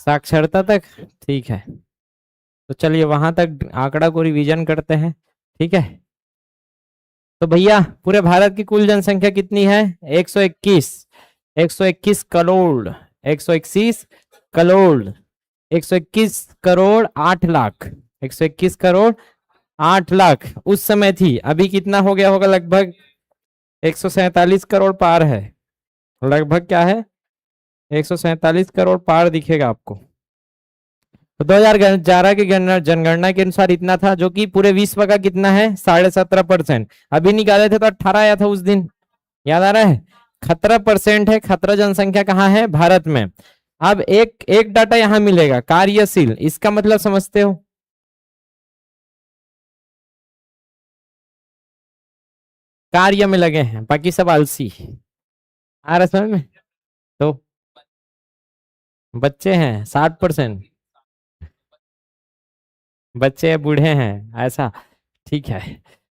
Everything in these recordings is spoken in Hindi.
साक्षरता तक, ठीक है। तो चलिए वहां तक आंकड़ा को रिवीजन करते हैं, ठीक है। तो भैया पूरे भारत की कुल जनसंख्या कितनी है? 121, 121 करोड़, 121 करोड़, 121 करोड़ 8 लाख, 121 करोड़ 8 लाख उस समय थी। अभी कितना हो गया होगा? लगभग 147 करोड़ पार है। लगभग क्या है? 147 करोड़ पार दिखेगा आपको। तो 2011 की जनगणना के अनुसार इतना था, जो कि पूरे विश्व का कितना है? 17.5%। अभी निकाले थे तो 18 आया था उस दिन, याद आ रहा है? 17% है। खतरा जनसंख्या कहाँ है? भारत में। अब एक एक डाटा यहां मिलेगा, कार्यशील। इसका मतलब समझते हो? कार्य में लगे हैं, बाकी सब आलसी। आ रहा समझ में? तो बच्चे हैं 60%, बच्चे बूढ़े हैं ऐसा, ठीक है।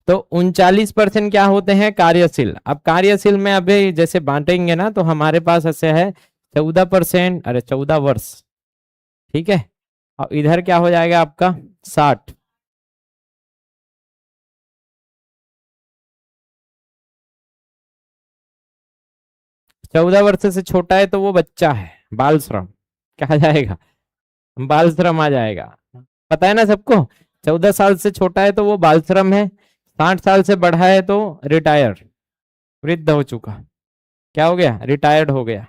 तो 39% क्या होते हैं? कार्यशील। अब कार्यशील में अभी जैसे बांटेंगे ना, तो हमारे पास ऐसे है 14%, अरे 14 वर्ष, ठीक है। और इधर क्या हो जाएगा आपका? 60। 14 वर्ष से छोटा है तो वो बच्चा है, बाल श्रम कहा जाएगा, बाल श्रम आ जाएगा। पता है ना सबको? 14 साल से छोटा है तो वो बाल श्रम है, 60 साल से बढ़ा है तो रिटायर, वृद्ध हो चुका। क्या हो गया? रिटायर्ड हो गया।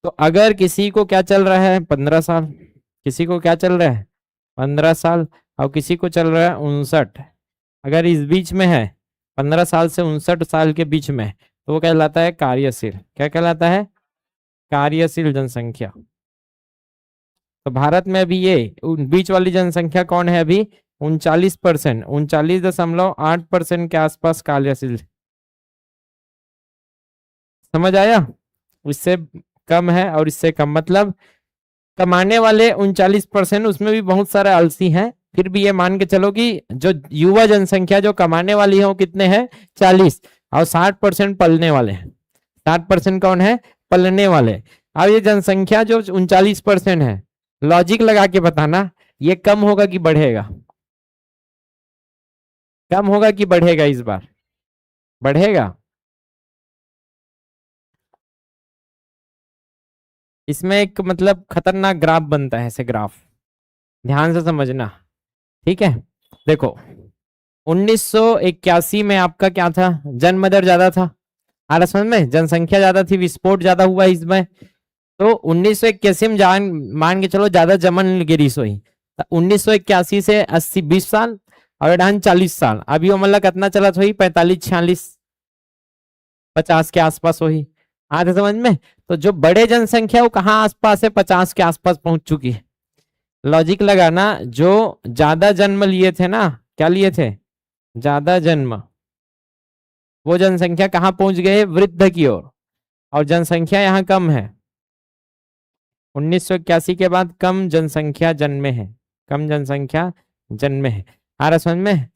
तो अगर किसी को क्या चल रहा है? 15 साल। किसी को क्या चल रहा है? 15 साल। और किसी को चल रहा है 59। अगर इस बीच में है, 15 साल से 59 साल के बीच में, तो वो कहलाता है कार्यशील। क्या कहलाता है? कार्यशील जनसंख्या। तो भारत में अभी ये बीच वाली जनसंख्या कौन है? अभी 39%, 39.8% के आसपास कार्यशील। समझ आया? इससे कम है और इससे कम, मतलब कमाने वाले 39%, उसमें भी बहुत सारे आलसी हैं। फिर भी ये मान के चलो कि जो युवा जनसंख्या जो कमाने वाली है वो कितने हैं? 40। और 60% पलने वाले हैं। 60% कौन है? पलने वाले। अब ये जनसंख्या जो 39% है, लॉजिक लगा के बताना, ये कम होगा कि बढ़ेगा? कम होगा कि बढ़ेगा इस बार? बढ़ेगा। इसमें एक मतलब खतरनाक ग्राफ बनता है, ऐसे ग्राफ ध्यान से समझना, ठीक है। देखो 1981 में आपका क्या था? जन्म दर ज्यादा था, आ रहा समझ में? जनसंख्या ज्यादा थी, विस्फोट ज्यादा हुआ इसमें। तो 1981 में जान मान के चलो ज्यादा जमन गिरी सोई। 1981 से 80 20 साल और अडान 40 साल। अभी वो मतलब कितना चला था? 45 46 50 के आसपास वही। आते समझ में? तो जो बड़े जनसंख्या वो कहाँ आसपास है? 50 के आसपास पहुंच चुकी है। लॉजिक लगाना, जो ज्यादा जन्म लिए थे ना, क्या लिए थे? ज्यादा जन्म, वो जनसंख्या कहाँ पहुंच गए? वृद्ध की ओर। और जनसंख्या यहाँ कम है। 1981 के बाद कम जनसंख्या जन्मे है, कम जनसंख्या जन्मे है। आ रहा समझ में?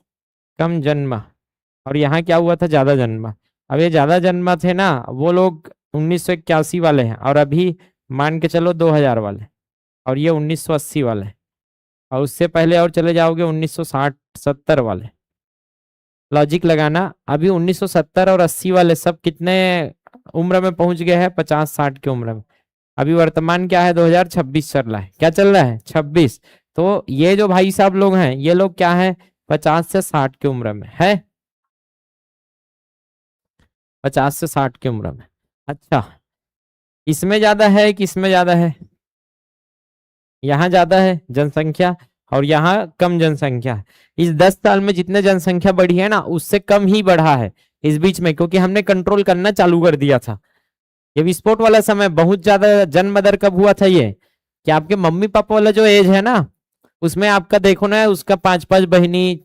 कम जन्म। और यहाँ क्या हुआ था? ज्यादा जन्म। अब ये ज्यादा जन्म थे ना, वो लोग 1981 वाले हैं, और अभी मान के चलो 2000 वाले, और ये 1980 वाले, और उससे पहले और चले जाओगे 1960 70 वाले। लॉजिक लगाना, अभी 1970 और 80 वाले सब कितने उम्र में पहुंच गए हैं? 50 60 की उम्र में। अभी वर्तमान क्या है? 2026 चल रहा है। क्या चल रहा है? 26। तो ये जो भाई साहब लोग हैं, ये लोग क्या है? 50 से 60 की उम्र में है, 50 से 60 की उम्र में। अच्छा, इसमें ज्यादा है कि इसमें ज्यादा है? यहाँ ज्यादा है जनसंख्या, और यहाँ कम जनसंख्या है। इस 10 साल में जितने जनसंख्या बढ़ी है ना, उससे कम ही बढ़ा है इस बीच में, क्योंकि हमने कंट्रोल करना चालू कर दिया था। ये विस्फोट वाला समय बहुत ज्यादा जन्म दर कब हुआ था? ये कि आपके मम्मी पापा वाला जो एज है ना, उसमें आपका देखो ना, उसका 5 5 बहनी,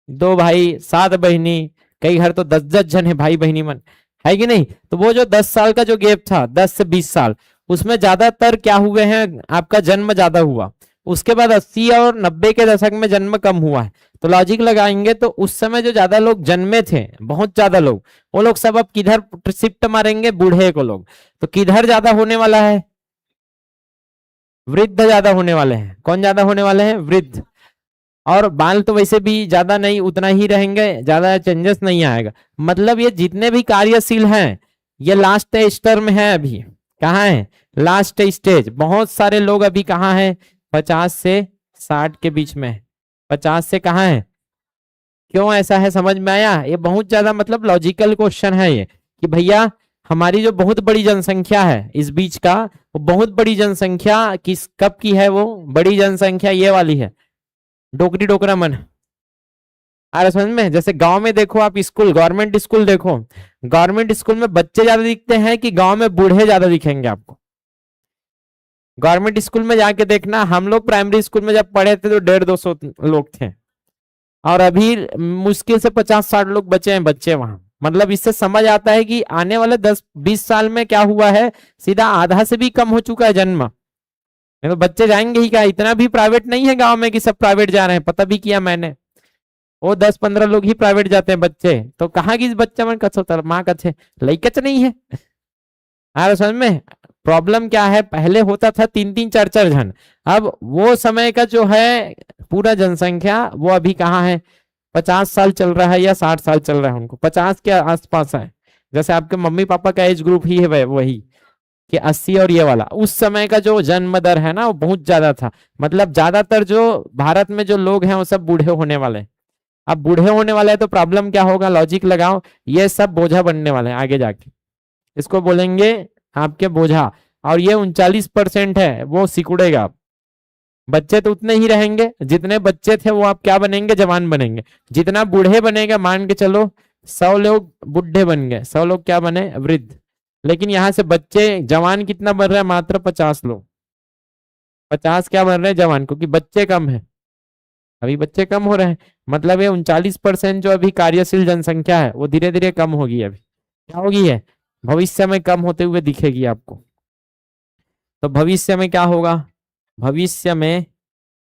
2 भाई, 7 बहनी, कई घर तो 10 10 जन है भाई बहनी मन, है कि नहीं? तो वो जो 10 साल का जो गैप था, 10 से 20 साल, उसमें ज्यादातर क्या हुए हैं? आपका जन्म ज्यादा हुआ। उसके बाद 80 और 90 के दशक में जन्म कम हुआ है। तो लॉजिक लगाएंगे तो उस समय जो ज्यादा लोग जन्मे थे, बहुत ज्यादा लोग, वो लोग सब अब किधर शिफ्ट मारेंगे? बूढ़े को लोग। तो किधर ज्यादा होने वाला है? वृद्ध ज्यादा होने वाले हैं। कौन ज्यादा होने वाले हैं? वृद्ध। और बाल तो वैसे भी ज्यादा नहीं, उतना ही रहेंगे, ज्यादा चेंजेस नहीं आएगा। मतलब ये जितने भी कार्यशील हैं ये लास्ट स्टेज में है। अभी कहाँ है? Last stage. बहुत सारे लोग अभी कहाँ है? 50 से 60 के बीच में। 50 से कहाँ है? क्यों ऐसा है, समझ में आया? ये बहुत ज्यादा मतलब लॉजिकल क्वेश्चन है ये, कि भैया हमारी जो बहुत बड़ी जनसंख्या है इस बीच का, वो बहुत बड़ी जनसंख्या किस कब की है? वो बड़ी जनसंख्या ये वाली है, डोकरी डोकरा मन। आ रहा समझ में? जैसे गांव में देखो आप, स्कूल, गवर्नमेंट स्कूल देखो, गवर्नमेंट स्कूल में बच्चे ज्यादा दिखते हैं कि गांव में बूढ़े ज्यादा दिखेंगे आपको? गवर्नमेंट स्कूल में जाके देखना, हम लोग प्राइमरी स्कूल में जब पढ़े थे तो 150-200 लोग थे, और अभी मुश्किल से 50-60 लोग बचे हैं बच्चे वहां। मतलब इससे समझ आता है कि आने वाले 10-20 साल में क्या हुआ है, सीधा आधा से भी कम हो चुका है जन्म। तो बच्चे जाएंगे ही क्या? इतना भी प्राइवेट नहीं है गांव में कि सब प्राइवेट जा रहे हैं, पता भी किया मैंने। वो 10-15 लोग ही प्राइवेट जाते हैं बच्चे। तो कहाँ की बच्चा मन कछो माँ कछे लइकच नहीं है। हाँ समझ में? प्रॉब्लम क्या है, पहले होता था 3-3 4-4 जन, अब वो समय का जो है पूरा जनसंख्या वो अभी कहाँ है? 50 साल चल रहा है या 60 साल चल रहा है, उनको 50 के आसपास है। जैसे आपके मम्मी पापा का एज ग्रुप ही है वही, कि 80 और ये वाला। उस समय का जो जन्म दर है ना वो बहुत ज्यादा था। मतलब ज्यादातर जो भारत में जो लोग हैं वो सब बूढ़े होने वाले हैं। अब बूढ़े होने वाले हैं तो प्रॉब्लम क्या होगा? लॉजिक लगाओ, ये सब बोझा बनने वाले हैं आगे जाके, इसको बोलेंगे आपके बोझा। और ये 39% है, वो सिकुड़ेगा। बच्चे तो उतने ही रहेंगे जितने बच्चे थे, वो आप क्या बनेंगे? जवान बनेंगे। जितना बूढ़े बनेगा, मान के चलो 100 लोग बूढ़े बन गए, 100 लोग क्या बने? वृद्ध। लेकिन यहाँ से बच्चे जवान कितना बन रहा है? मात्र 50 लोग। 50 क्या बन रहे हैं? जवान, क्योंकि बच्चे कम है, अभी बच्चे कम हो रहे हैं। मतलब ये 39% जो अभी कार्यशील जनसंख्या है वो धीरे धीरे कम होगी। अभी क्या होगी? है भविष्य में कम होते हुए दिखेगी आपको। तो भविष्य में क्या होगा? भविष्य में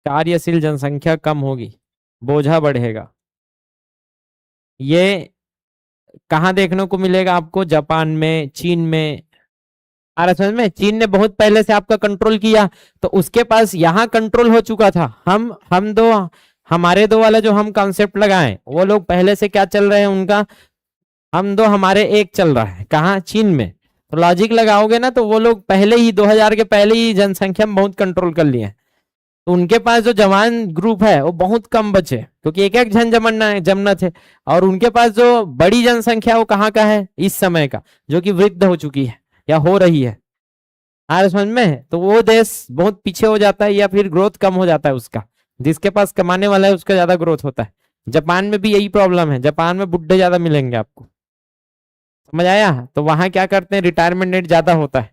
कार्यशील जनसंख्या कम होगी, बोझा बढ़ेगा। ये कहाँ देखने को मिलेगा आपको? जापान में, चीन में। आ रहा समझ में? चीन ने बहुत पहले से आपका कंट्रोल किया, तो उसके पास यहाँ कंट्रोल हो चुका था। हम दो, हमारे दो वाला जो हम कॉन्सेप्ट लगाए, वो लोग पहले से क्या चल रहे हैं उनका? हम दो हमारे एक चल रहा है। कहाँ? चीन में। तो लॉजिक लगाओगे ना, तो वो लोग पहले ही 2000 के पहले ही जनसंख्या में बहुत कंट्रोल कर लिए हैं। तो उनके पास जो जवान ग्रुप है वो बहुत कम बचे, क्योंकि एक एक जन जमना थे। और उनके पास जो बड़ी जनसंख्या वो कहाँ का है इस समय का? जो कि वृद्ध हो चुकी है या हो रही है। आ समझ में? तो वो देश बहुत पीछे हो जाता है, या फिर ग्रोथ कम हो जाता है उसका। जिसके पास कमाने वाला है उसका ज्यादा ग्रोथ होता है। जापान में भी यही प्रॉब्लम है, जापान में बुढ़े ज्यादा मिलेंगे आपको। समझ आया? तो वहां क्या करते हैं? रिटायरमेंट एज ज्यादा होता है।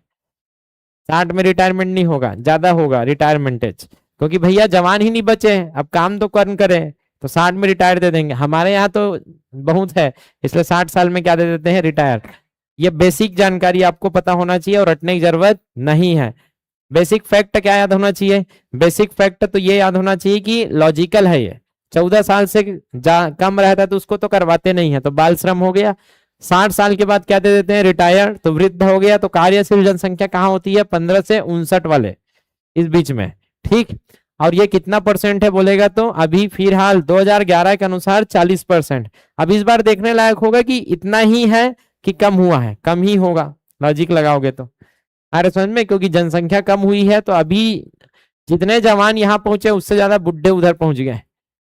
60 में रिटायरमेंट नहीं होगा, ज्यादा होगा रिटायरमेंट एज, क्योंकि भैया जवान ही नहीं बचे, अब काम तो कौन करे, तो 60 में रिटायर दे देंगे। हमारे यहाँ तो बहुत है, इसलिए 60 साल में क्या दे देते हैं? रिटायर। ये बेसिक जानकारी आपको पता होना चाहिए और रटने की जरूरत नहीं है। बेसिक फैक्ट क्या याद होना चाहिए? बेसिक फैक्ट तो ये याद होना चाहिए कि लॉजिकल है ये। 14 साल से कम रहता है तो उसको तो करवाते नहीं है, तो बाल श्रम हो गया। 60 साल के बाद क्या दे देते हैं? रिटायर, तो वृद्ध हो गया। तो कार्यशील जनसंख्या कहाँ होती है? 15 से 59 वाले इस बीच में, ठीक। और ये कितना परसेंट है बोलेगा तो अभी फिलहाल 2011 के अनुसार 40%। अब इस बार देखने लायक होगा कि इतना ही है कि कम हुआ है। कम ही होगा, लॉजिक लगाओगे तो। अरे समझ में? क्योंकि जनसंख्या कम हुई है, तो अभी जितने जवान यहाँ पहुंचे उससे ज्यादा बुढ़े उधर पहुंच गए।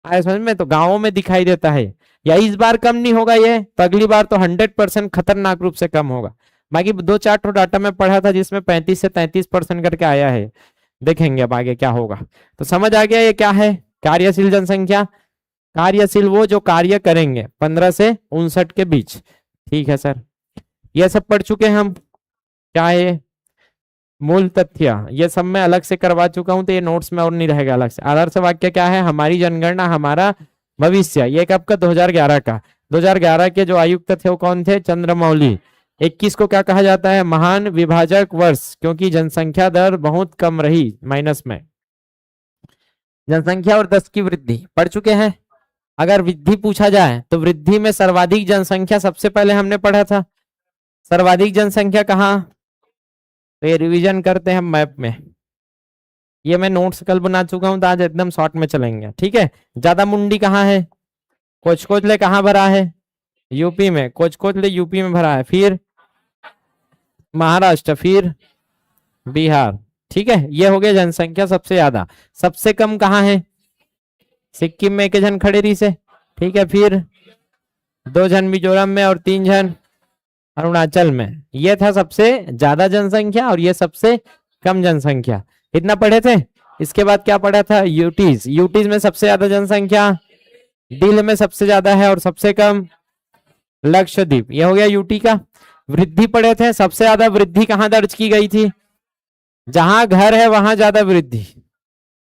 अरे समझ में? तो गांवों में दिखाई देता है। या इस बार कम नहीं होगा ये, तो अगली बार तो 100% खतरनाक रूप से कम होगा। बाकी 2-4 तो डाटा में पढ़ा था जिसमें 35 से 33% करके आया है। देखेंगे अब आगे क्या होगा। तो समझ आ गया ये क्या है? कार्यशील जनसंख्या। कार्यशील वो जो कार्य करेंगे 15 से 59 के बीच। ठीक है सर, ये सब पढ़ चुके हैं हम। क्या है? मूल तथ्य ये सब मैं अलग से करवा चुका हूं, तो ये नोट्स में और नहीं रहेगा अलग से। आदर्श वाक्य क्या है? हमारी जनगणना हमारा भविष्य। ये कब का? 2011 का। 2011 के जो आयुक्त थे वो कौन थे? चंद्रमौली। 21 को क्या कहा जाता है? महान विभाजक वर्ष, क्योंकि जनसंख्या दर बहुत कम रही, माइनस में। जनसंख्या और 10 की वृद्धि पढ़ चुके हैं। अगर वृद्धि पूछा जाए तो वृद्धि में सर्वाधिक जनसंख्या सबसे पहले हमने पढ़ा था। सर्वाधिक जनसंख्या कहाँ, तो ये रिवीजन करते हैं मैप में। ये मैं नोट्स कल बना चुका हूं तो आज एकदम शॉर्ट में चलेंगे, ठीक है। ज्यादा मुंडी कहाँ है, कोचकोचले कहाँ भरा है, यूपी में। कोचकोचले यूपी में भरा है, फिर महाराष्ट्र, फिर बिहार, ठीक है। ये हो गया जनसंख्या सबसे ज्यादा। सबसे कम कहाँ है, सिक्किम में 1 जन खड़ेरी से, ठीक है। फिर 2 जन मिजोरम में और 3 जन अरुणाचल में। ये था सबसे ज्यादा जनसंख्या और ये सबसे कम जनसंख्या। इतना पढ़े थे। इसके बाद क्या पढ़ा था, यूटीज। यूटीज में सबसे ज्यादा जनसंख्या दिल्ली में सबसे ज्यादा है और सबसे कम लक्षद्वीप। ये हो गया यूटी का। वृद्धि पढ़े थे। सबसे ज्यादा वृद्धि कहां दर्ज की गई थी, जहां घर है वहां ज्यादा वृद्धि।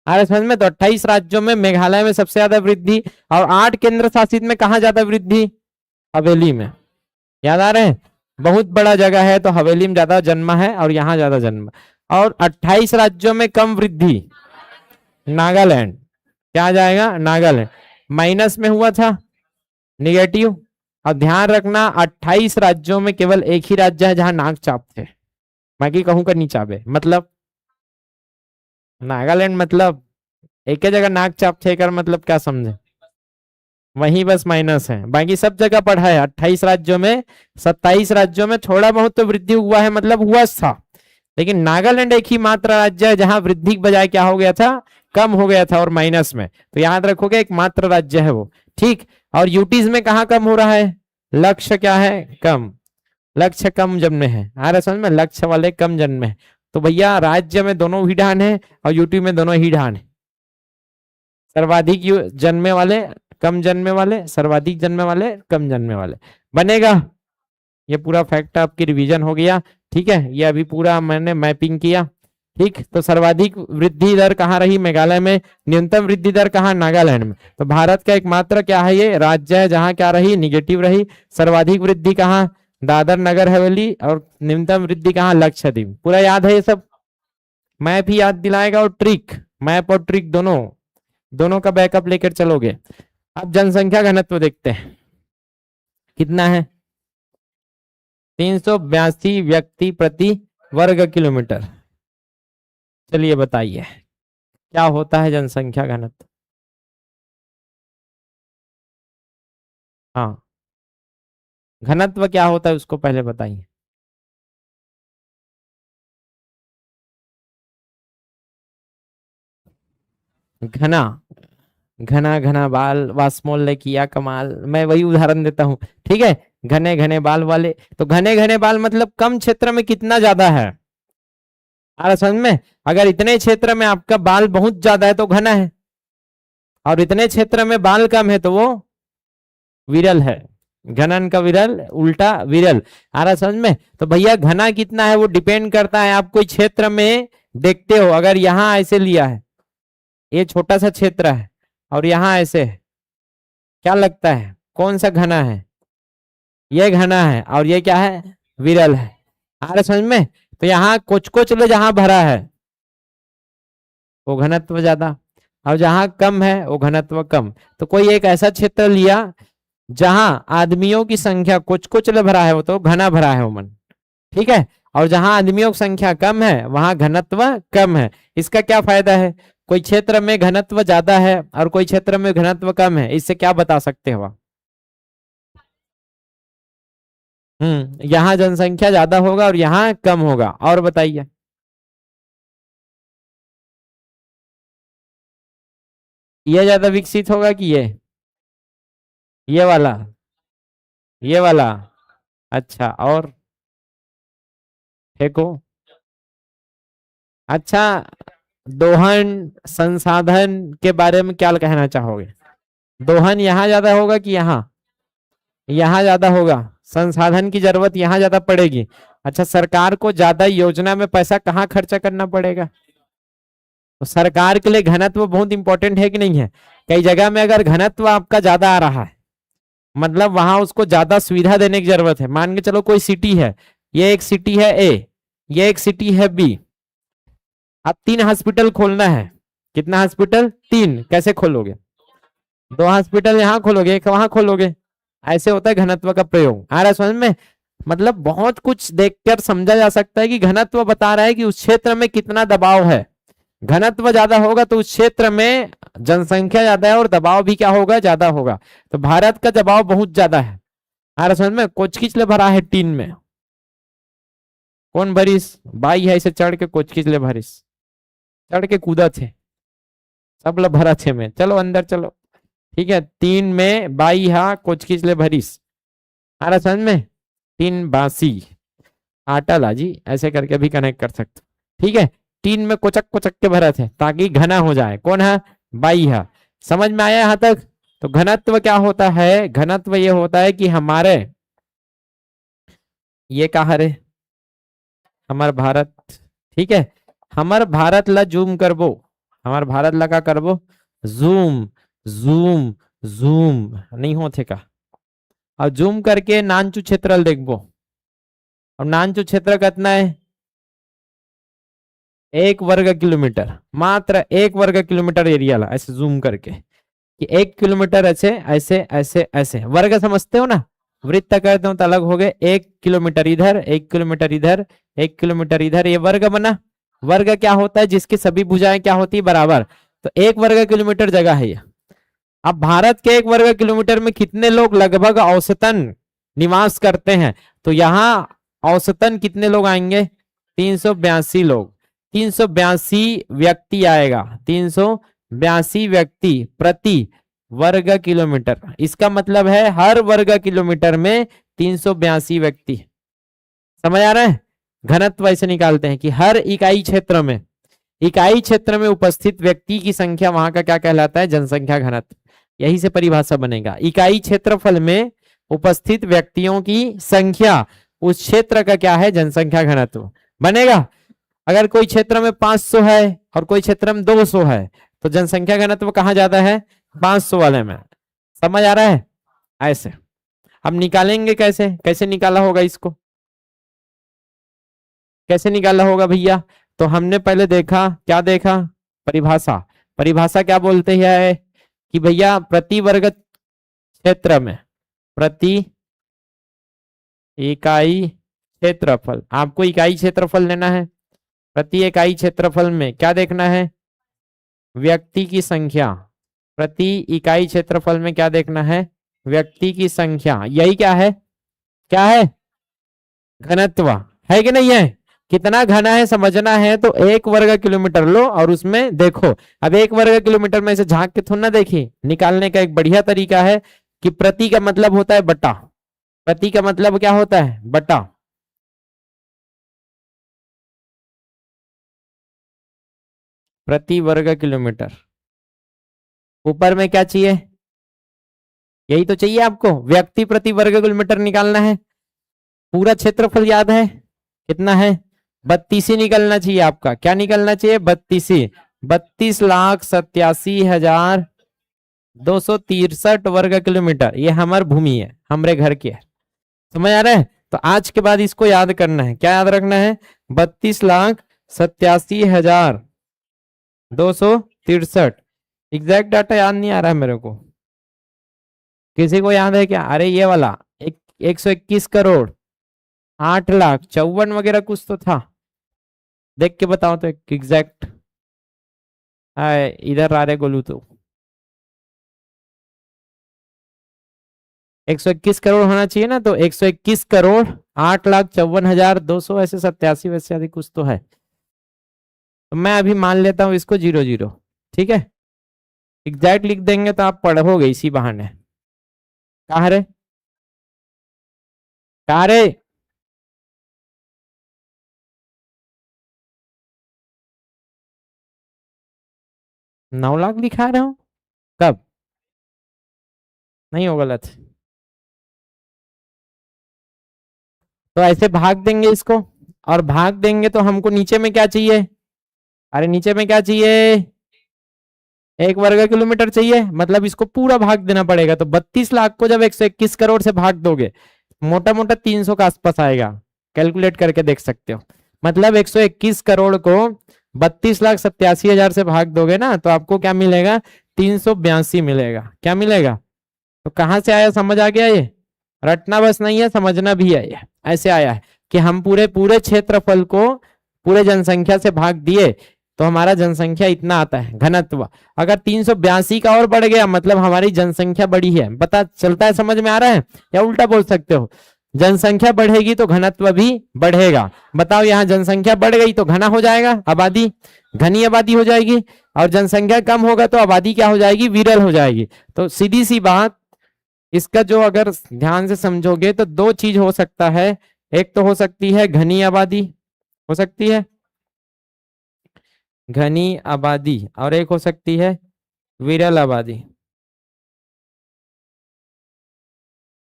अरे समझ में, तो 28 राज्यों में मेघालय में सबसे ज्यादा वृद्धि और 8 केंद्र शासित में कहा ज्यादा वृद्धि, हवेली में। याद आ रहे हैं, बहुत बड़ा जगह है तो हवेली में ज्यादा जन्मा है और यहाँ ज्यादा जन्मा। और 28 राज्यों में कम वृद्धि, नागालैंड। क्या आ जाएगा, नागालैंड। माइनस में हुआ था, निगेटिव। और ध्यान रखना 28 राज्यों में केवल एक ही राज्य है जहां नाक चाप थे, बाकी कहूं का नहीं चापे। मतलब नागालैंड मतलब एक ही जगह नाक चाप थे कर, मतलब क्या समझे, वही बस माइनस है। बाकी सब जगह पढ़ा है। 28 राज्यों में 27 राज्यों में थोड़ा बहुत तो वृद्धि हुआ है, मतलब हुआ था। लेकिन नागालैंड एक ही मात्र राज्य है जहां वृद्धि के बजाय क्या हो गया था, कम हो गया था और माइनस में। तो याद रखोगे एक मात्र राज्य है वो, ठीक। और यूटीज में कहा कम हो रहा है, लक्ष्य क्या है, कम। लक्ष्य कम जन्मे है, आ रहा समझ में, लक्ष्य वाले कम जन्मे है। तो भैया राज्य में दोनों ही ढान है और यूटी में दोनों ही ढान है। सर्वाधिक जन्मे वाले, कम जन्मे वाले, सर्वाधिक जन्मे वाले, कम जन्मे वाले बनेगा। ये पूरा फैक्ट आपकी रिवीजन हो गया, ठीक है। ये अभी पूरा मैंने मैपिंग किया, ठीक। तो सर्वाधिक वृद्धि दर कहाँ रही, मेघालय में। न्यूनतम वृद्धि दर कहाँ, नागालैंड में। तो भारत का एकमात्र क्या है, ये राज्य है जहां क्या रही, निगेटिव रही। सर्वाधिक वृद्धि कहाँ, दादर नगर हवेली। और न्यूनतम वृद्धि कहाँ, लक्षद्वीप। पूरा याद है ये सब। मैप ही याद दिलाएगा और ट्रिक, मैप और ट्रिक दोनों का बैकअप लेकर चलोगे। अब जनसंख्या घनत्व देखते हैं, कितना है, 382 व्यक्ति प्रति वर्ग किलोमीटर। चलिए बताइए क्या होता है जनसंख्या घनत्व। हाँ, घनत्व क्या होता है उसको पहले बताइए। घना, घना घना बाल वास्मोल ने किया कमाल। मैं वही उदाहरण देता हूं, ठीक है। घने घने बाल वाले, तो घने घने बाल मतलब कम क्षेत्र में कितना ज्यादा है। आ समझ में, अगर इतने क्षेत्र में आपका बाल बहुत ज्यादा है तो घना है, और इतने क्षेत्र में बाल कम है तो वो विरल है। घनन का विरल उल्टा विरल। आ रहा समझ में। तो भैया घना कितना है वो डिपेंड करता है, आप कोई क्षेत्र में देखते हो। अगर यहाँ ऐसे लिया है, ये छोटा सा क्षेत्र है और यहाँ ऐसे है, क्या लगता है कौन सा घना है, ये घना है और ये क्या है, विरल है। आ रहा समझ में। तो यहाँ कुछ कुछ जहां भरा है वो घनत्व ज्यादा, और जहां कम है वो घनत्व कम। तो कोई एक ऐसा क्षेत्र लिया जहां आदमियों की संख्या कुछ कुछ भरा है वो तो घना भरा है वो मन, ठीक है। और जहां आदमियों की संख्या कम है वहां घनत्व कम है। इसका क्या फायदा है, कोई क्षेत्र में घनत्व ज्यादा है और कोई क्षेत्र में घनत्व कम है, इससे क्या बता सकते हो आप। यहाँ जनसंख्या ज्यादा होगा और यहाँ कम होगा। और बताइए, ये ज्यादा विकसित होगा कि ये वाला, ये वाला। अच्छा, और देखो, अच्छा, दोहन संसाधन के बारे में क्या कहना चाहोगे। दोहन यहाँ ज्यादा होगा कि यहाँ ज्यादा होगा, संसाधन की जरूरत यहाँ ज्यादा पड़ेगी। अच्छा, सरकार को ज्यादा योजना में पैसा कहाँ खर्चा करना पड़ेगा। तो सरकार के लिए घनत्व बहुत इंपॉर्टेंट है कि नहीं है। कई जगह में अगर घनत्व आपका ज्यादा आ रहा है मतलब वहां उसको ज्यादा सुविधा देने की जरूरत है। मान के चलो कोई सिटी है, ये एक सिटी है ए, ये एक सिटी है बी। अब 3 हॉस्पिटल खोलना है, कितना हॉस्पिटल? 3। कैसे खोलोगे? 2 हॉस्पिटल यहाँ खोलोगे, 1 वहां खोलोगे। ऐसे होता है घनत्व का प्रयोग। आ रहा है समझ में? मतलब बहुत कुछ देखकर समझा जा सकता है कि घनत्व बता रहा है कि उस क्षेत्र में कितना दबाव है। घनत्व ज्यादा होगा तो उस क्षेत्र में जनसंख्या ज्यादा है और दबाव भी क्या होगा? ज्यादा होगा। तो भारत का दबाव बहुत ज्यादा है। आ रहा समझ में? कोचकिच ले भरा है टीन में। कौन भरिस? बाई है, इसे चढ़ के कोचकिच ले भरिस। चढ़ के कूदा थे सब लोग भरा थे में। चलो अंदर चलो। ठीक है, 3 में बाई हा कोचकिच ले भरिस। आ रहा समझ में? 3 बासी आटा लाजी, ऐसे करके भी कनेक्ट कर सकते। ठीक है, 3 में कोचक कोचक के भरा थे ताकि घना हो जाए। कौन है? बाई हा। समझ में आया यहां तक? तो घनत्व क्या होता है? घनत्व ये होता है कि हमारे, ये कहा रे, हमार भारत। ठीक है, हमार भारत ला जूम करबो। हमार भारत ला का करबो? जूम जूम जूम नहीं होते का। और जूम करके नानचू क्षेत्र देखबो। और नानचू क्षेत्र कितना है? 1 वर्ग किलोमीटर, मात्र 1 वर्ग किलोमीटर एरिया ला ऐसे जूम करके कि 1 किलोमीटर ऐसे ऐसे ऐसे ऐसे वर्ग समझते हो ना? वृत्त करते हो तो अलग हो गए। 1 किलोमीटर इधर, 1 किलोमीटर इधर, 1 किलोमीटर इधर, ये वर्ग बना। वर्ग क्या होता है? जिसकी सभी भुजाएं क्या होती है? बराबर। तो 1 वर्ग किलोमीटर जगह है ये। अब भारत के 1 वर्ग किलोमीटर में कितने लोग लगभग औसतन निवास करते हैं? तो यहाँ औसतन कितने लोग आएंगे? 382 लोग। 382 व्यक्ति आएगा। 382 व्यक्ति प्रति वर्ग किलोमीटर। इसका मतलब है हर वर्ग किलोमीटर में 382 व्यक्ति। समझ आ रहा है? घनत्व ऐसे निकालते हैं कि हर इकाई क्षेत्र में, इकाई क्षेत्र में उपस्थित व्यक्ति की संख्या वहां का क्या कहलाता है? जनसंख्या घनत्व। यही से परिभाषा बनेगा। इकाई क्षेत्रफल में उपस्थित व्यक्तियों की संख्या उस क्षेत्र का क्या है? जनसंख्या घनत्व बनेगा। अगर कोई क्षेत्र में 500 है और कोई क्षेत्र में 200 है तो जनसंख्या घनत्व कहाँ ज्यादा है? 500 वाले में। समझ आ रहा है? ऐसे अब निकालेंगे कैसे? कैसे निकाला होगा इसको? कैसे निकाला होगा भैया? तो हमने पहले देखा, क्या देखा? परिभाषा। परिभाषा क्या बोलते हैं कि भैया प्रति वर्ग क्षेत्र में, प्रति इकाई क्षेत्रफल, आपको इकाई क्षेत्रफल लेना है। प्रति इकाई क्षेत्रफल में क्या देखना है? व्यक्ति की संख्या। प्रति इकाई क्षेत्रफल में क्या देखना है? व्यक्ति की संख्या। यही क्या है? क्या है? घनत्व है कि नहीं है? कितना घना है समझना है तो 1 वर्ग किलोमीटर लो और उसमें देखो। अब 1 वर्ग किलोमीटर में से झांक के थोड़ा ना देखिए। निकालने का एक बढ़िया तरीका है कि प्रति का मतलब होता है बटा। प्रति का मतलब क्या होता है? बटा। प्रति वर्ग किलोमीटर। ऊपर में क्या चाहिए? यही तो चाहिए आपको, व्यक्ति प्रति वर्ग किलोमीटर निकालना है। पूरा क्षेत्रफल याद है कितना है? 32 निकलना चाहिए आपका। क्या निकलना चाहिए? 32। 32,87,263 वर्ग किलोमीटर ये हमारी भूमि है, हमारे घर की है। समझ आ रहा है? तो आज के बाद इसको याद करना है। क्या याद रखना है? 32,87,263। एग्जैक्ट डाटा याद नहीं आ रहा है मेरे को। किसी को याद है क्या? अरे ये वाला 121 करोड़ 8,54,000 वगैरह कुछ तो था। देख के बताओ तो एग्जैक्ट। इधर आ रहे गोलू तो 121 करोड़ होना चाहिए ना। तो 121 करोड़ 8,54,200 ऐसे 87 वैसे आदि कुछ तो है। तो मैं अभी मान लेता हूँ इसको 00। ठीक है, एग्जैक्ट लिख देंगे तो आप पढ़ोगे इसी बहाने। कहा रे? कहा रे? 9 लाख दिखा रहे हो? कब? नहीं हो गलत? तो ऐसे भाग देंगे इसको, और भाग देंगे तो हमको नीचे में क्या चाहिए? अरे नीचे में क्या चाहिए? 1 वर्ग किलोमीटर चाहिए। मतलब इसको पूरा भाग देना पड़ेगा। तो 32 लाख को जब 121 करोड़ से भाग दोगे, मोटा मोटा 300 के आसपास आएगा। कैलकुलेट करके देख सकते हो। मतलब 121 करोड़ को 32,87,000 से भाग दोगे ना तो आपको क्या मिलेगा, 382 मिलेगा। क्या मिलेगा? तो कहां से आया, समझ आ गया? ये रटना बस नहीं है, समझना भी है। ये ऐसे आया है कि हम पूरे पूरे क्षेत्रफल को पूरे जनसंख्या से भाग दिए तो हमारा जनसंख्या इतना आता है घनत्व। अगर 382 का और बढ़ गया मतलब हमारी जनसंख्या बढ़ी है। पता चलता है, समझ में आ रहा है? या उल्टा बोल सकते हो, जनसंख्या बढ़ेगी तो घनत्व भी बढ़ेगा। बताओ, यहाँ जनसंख्या बढ़ गई तो घना हो जाएगा, आबादी घनी आबादी हो जाएगी, और जनसंख्या कम होगा तो आबादी क्या हो जाएगी, विरल हो जाएगी। तो सीधी सी बात, इसका जो अगर ध्यान से समझोगे तो दो चीज हो सकता है। एक तो हो सकती है घनी आबादी, हो सकती है घनी आबादी, और एक हो सकती है विरल आबादी।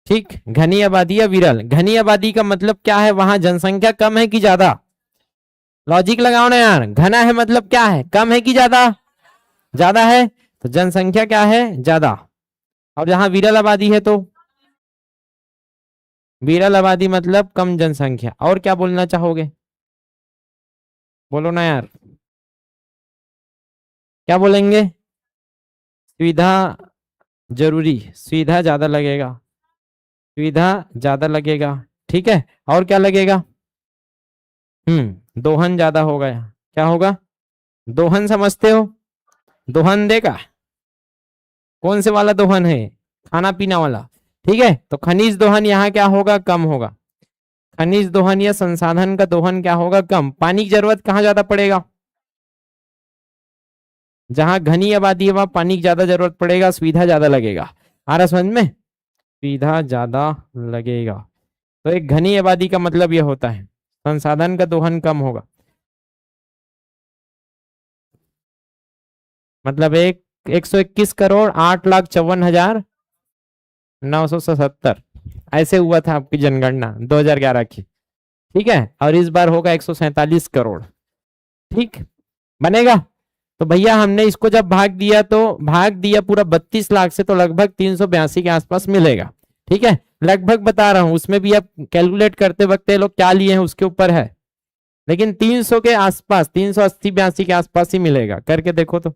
ठीक, घनी आबादी या विरल। घनी आबादी का मतलब क्या है, वहां जनसंख्या कम है कि ज्यादा? लॉजिक लगाओ ना यार, घना है मतलब क्या है, कम है कि ज्यादा? ज्यादा है, तो जनसंख्या क्या है, ज्यादा। और जहां विरल आबादी है तो विरल आबादी मतलब कम जनसंख्या। और क्या बोलना चाहोगे, बोलो ना यार, क्या बोलेंगे? सुविधा जरूरी, सुविधा ज्यादा लगेगा, सुविधा ज्यादा लगेगा। ठीक है, और क्या लगेगा? दोहन ज्यादा होगा। क्या होगा? दोहन समझते हो? दोहन देगा, कौन से वाला दोहन है, खाना पीना वाला। ठीक है, तो खनिज दोहन यहाँ क्या होगा, कम होगा। खनिज दोहन या संसाधन का दोहन क्या होगा, कम। पानी की जरूरत कहाँ ज्यादा पड़ेगा, जहां घनी आबादी है वहां पानी की ज्यादा जरूरत पड़ेगा, सुविधा ज्यादा लगेगा। आ रहा समझ में? सुविधा ज्यादा लगेगा। तो एक घनी आबादी का मतलब यह होता है संसाधन का दोहन कम होगा। मतलब 121,08,54,977 ऐसे हुआ था आपकी जनगणना 2011 की। ठीक है, और इस बार होगा 147 करोड़। ठीक, बनेगा। तो भैया हमने इसको जब भाग दिया तो भाग दिया पूरा 32 लाख से, तो लगभग 382 के आसपास मिलेगा। ठीक है, लगभग बता रहा हूं, उसमें भी आप कैलकुलेट करते वक्त ये लोग क्या लिए हैं उसके ऊपर है, लेकिन 300 के आसपास, 380-82 के आसपास ही मिलेगा, करके देखो तो।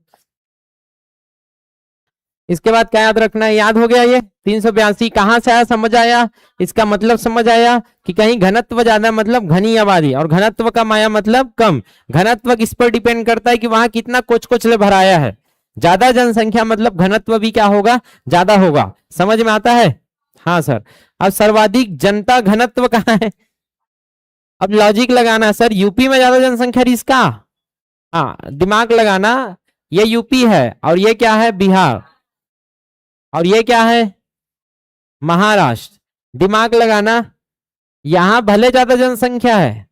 इसके बाद क्या याद रखना है, याद हो गया ये 382 कहां से आया, समझ आया? इसका मतलब समझ आया कि कहीं घनत्व ज्यादा मतलब घनी आबादी, और घनत्व कम आया मतलब कम। घनत्व किस पर डिपेंड करता है कि वहां कितना कुछ कुछ ले भराया है। ज्यादा जनसंख्या मतलब घनत्व भी क्या होगा, ज्यादा होगा। समझ में आता है? हाँ सर। अब सर्वाधिक जनता घनत्व कहाँ है? अब लॉजिक लगाना सर, यूपी में ज्यादा जनसंख्या किसका? हाँ, दिमाग लगाना, ये यूपी है और ये क्या है, बिहार, और ये क्या है, महाराष्ट्र। दिमाग लगाना, यहां भले ज्यादा जनसंख्या है,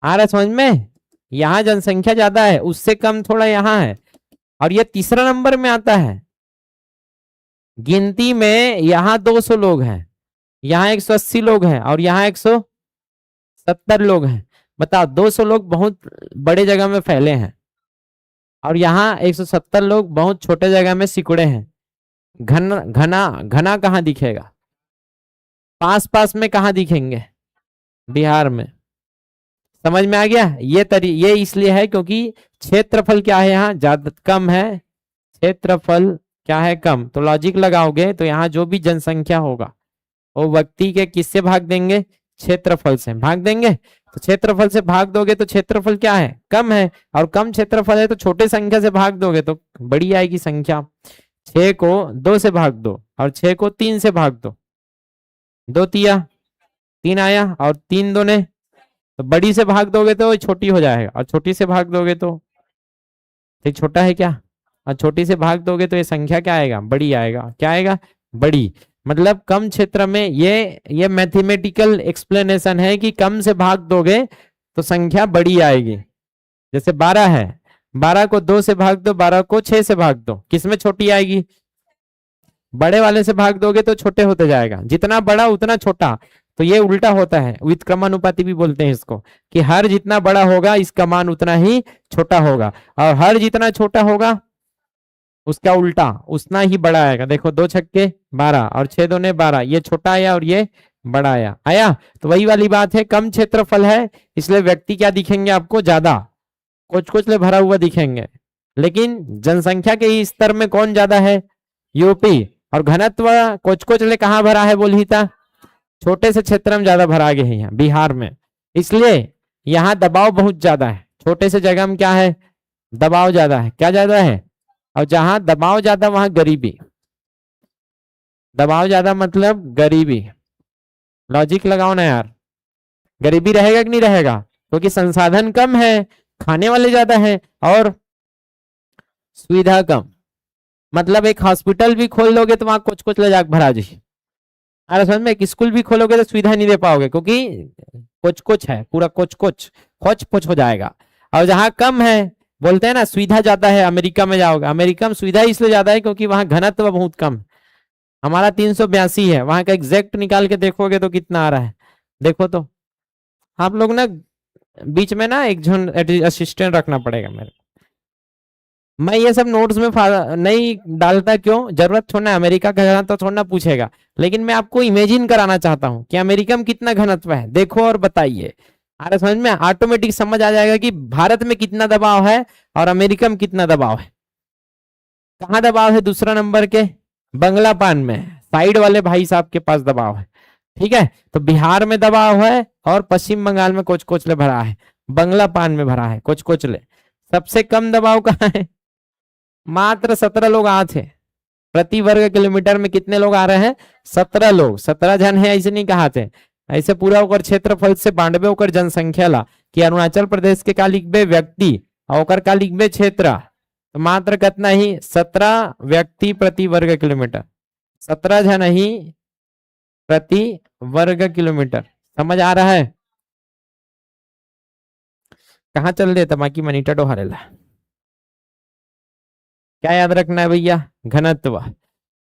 आ रहा समझ में? यहां जनसंख्या ज्यादा है, उससे कम थोड़ा यहां है, और ये तीसरा नंबर में आता है गिनती में। यहां 200 लोग हैं, यहां 180 लोग हैं, और यहां 170 लोग हैं। बताओ, 200 लोग बहुत बड़े जगह में फैले हैं, और यहाँ 170 लोग बहुत छोटे जगह में सिकुड़े हैं। घना घना घना कहाँ दिखेगा, पास पास में कहाँ दिखेंगे, बिहार में। समझ में आ गया? ये इसलिए है क्योंकि क्षेत्रफल क्या है, यहाँ ज्यादा कम है, क्षेत्रफल क्या है, कम। तो लॉजिक लगाओगे तो यहाँ जो भी जनसंख्या होगा वो व्यक्ति के किससे भाग देंगे, क्षेत्रफल से भाग देंगे। तो क्षेत्रफल से भाग दोगे तो क्षेत्रफल क्या है, कम है, और कम क्षेत्रफल है तो छोटे संख्या से भाग दोगे तो बड़ी आएगी संख्या। 6 को 2 से भाग दो और 6 को 3 से भाग दो, 2 तिया 3 आया, और 3 दूने, तो बड़ी से भाग दोगे तो छोटी हो जाएगा, और छोटी से भाग दोगे तो ये छोटा है क्या, और छोटी से भाग दोगे तो ये संख्या क्या आएगा, बड़ी आएगा। क्या आएगा, बड़ी। मतलब कम क्षेत्र में ये मैथमेटिकल एक्सप्लेनेशन है कि कम से भाग दोगे तो संख्या बड़ी आएगी। जैसे 12 है, 12 को 2 से भाग दो, 12 को 6 से भाग दो, किसमें छोटी आएगी, बड़े वाले से भाग दोगे तो छोटे होते जाएगा, जितना बड़ा उतना छोटा। तो ये उल्टा होता है, व्युत्क्रमानुपाती भी बोलते हैं इसको, कि हर जितना बड़ा होगा इसका मान उतना ही छोटा होगा, और हर जितना छोटा होगा उसका उल्टा उतना ही बड़ा आएगा। देखो 2 छक्के 12 और 6 दूने 12, ये छोटा आया और ये बड़ा आया। आया? तो वही वाली बात है, कम क्षेत्रफल है इसलिए व्यक्ति क्या दिखेंगे आपको, ज्यादा, कोचकोचले भरा हुआ दिखेंगे, लेकिन जनसंख्या के स्तर में कौन ज्यादा है? यूपी। और घनत्व कोचकोचले कहाँ भरा है बोलिता? छोटे से क्षेत्र में ज्यादा भरा गया है यहाँ बिहार में, इसलिए यहाँ दबाव बहुत ज्यादा है। छोटे से जगह में क्या है? दबाव ज्यादा है। क्या ज्यादा है? और जहां दबाव ज्यादा वहां गरीबी। दबाव ज्यादा मतलब गरीबी। लॉजिक लगाओ ना यार, गरीबी रहेगा कि नहीं रहेगा? क्योंकि संसाधन कम है, खाने वाले ज्यादा है और सुविधा कम। मतलब एक हॉस्पिटल भी खोल लोगे तो वहां कुछ कुछ ले जाकर भरा जी। अरे समझ में, एक स्कूल भी खोलोगे तो सुविधा नहीं दे पाओगे, क्योंकि कुछ कुछ है, पूरा कुछ कुछ खोच पुछ हो जाएगा। और जहां कम है, बोलते हैं ना सुविधा ज्यादा है। अमेरिका में जाओगे, अमेरिका में सुविधा इसलिए ज्यादा है क्योंकि वहां घनत्व बहुत कम है। हमारा 382 है, वहां का एग्जैक्ट निकाल के देखोगे तो कितना आ रहा है देखो तो। आप लोग ना बीच में ना एक जन असिस्टेंट रखना पड़ेगा मेरे। मैं ये सब नोट्स में नहीं डालता, क्यों? जरूरत छोड़ना, अमेरिका का घनत्व छोड़ना पूछेगा, लेकिन मैं आपको इमेजिन कराना चाहता हूं कि अमेरिका में कितना घनत्व है, देखो और बताइए। अरे समझ में ऑटोमेटिक समझ आ जाएगा कि भारत में कितना दबाव है और अमेरिका में कितना दबाव है। कहाँ दबाव है? दूसरा नंबर के बंगलापान में, साइड वाले भाई साहब के पास दबाव है। ठीक है, तो बिहार में दबाव है और पश्चिम बंगाल में कोचकोचले भरा है, बंगलापान में भरा है कोचकोचले। सबसे कम दबाव कहाँ है? मात्र 17 लोग आ थे प्रति वर्ग किलोमीटर में। कितने लोग आ रहे हैं? 17 लोग। 17 जन है ऐसे नहीं कहा थे, ऐसे पूरा होकर क्षेत्रफल से 92 होकर जनसंख्या ला कि अरुणाचल प्रदेश के का लिखबे व्यक्ति और का लिखबे क्षेत्र, तो मात्र कितना ही 17 व्यक्ति प्रति वर्ग किलोमीटर। 17 जन ही प्रति वर्ग किलोमीटर। समझ आ रहा है? कहाँ चल रहे तमाकी मनीटा डोहारेला? क्या याद रखना है भैया? घनत्व।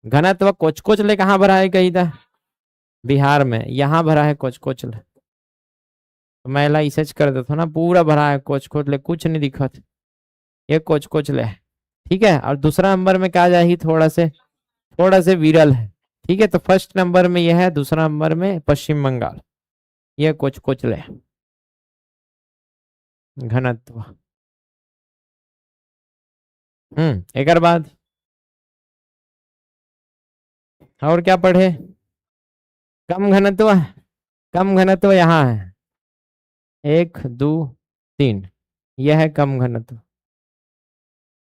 घनत्व कोचकोचले कहाँ भरा है कही था? बिहार में। यहाँ भरा है कोचकोचले, तो मैं ला रिसर्च कर देता ना, पूरा भरा है कोचकोचले, कुछ नहीं दिखत, ये कोचकोचले है। ठीक है, और दूसरा नंबर में क्या जाही थोड़ा से विरल है। ठीक है, तो फर्स्ट नंबर में यह है, दूसरा नंबर में पश्चिम बंगाल, यह कोचकोचले घनत्व। एक बाद और क्या पढ़े? कम घनत्व। कम घनत्व यहाँ है 1 2 3, यह है कम घनत्व।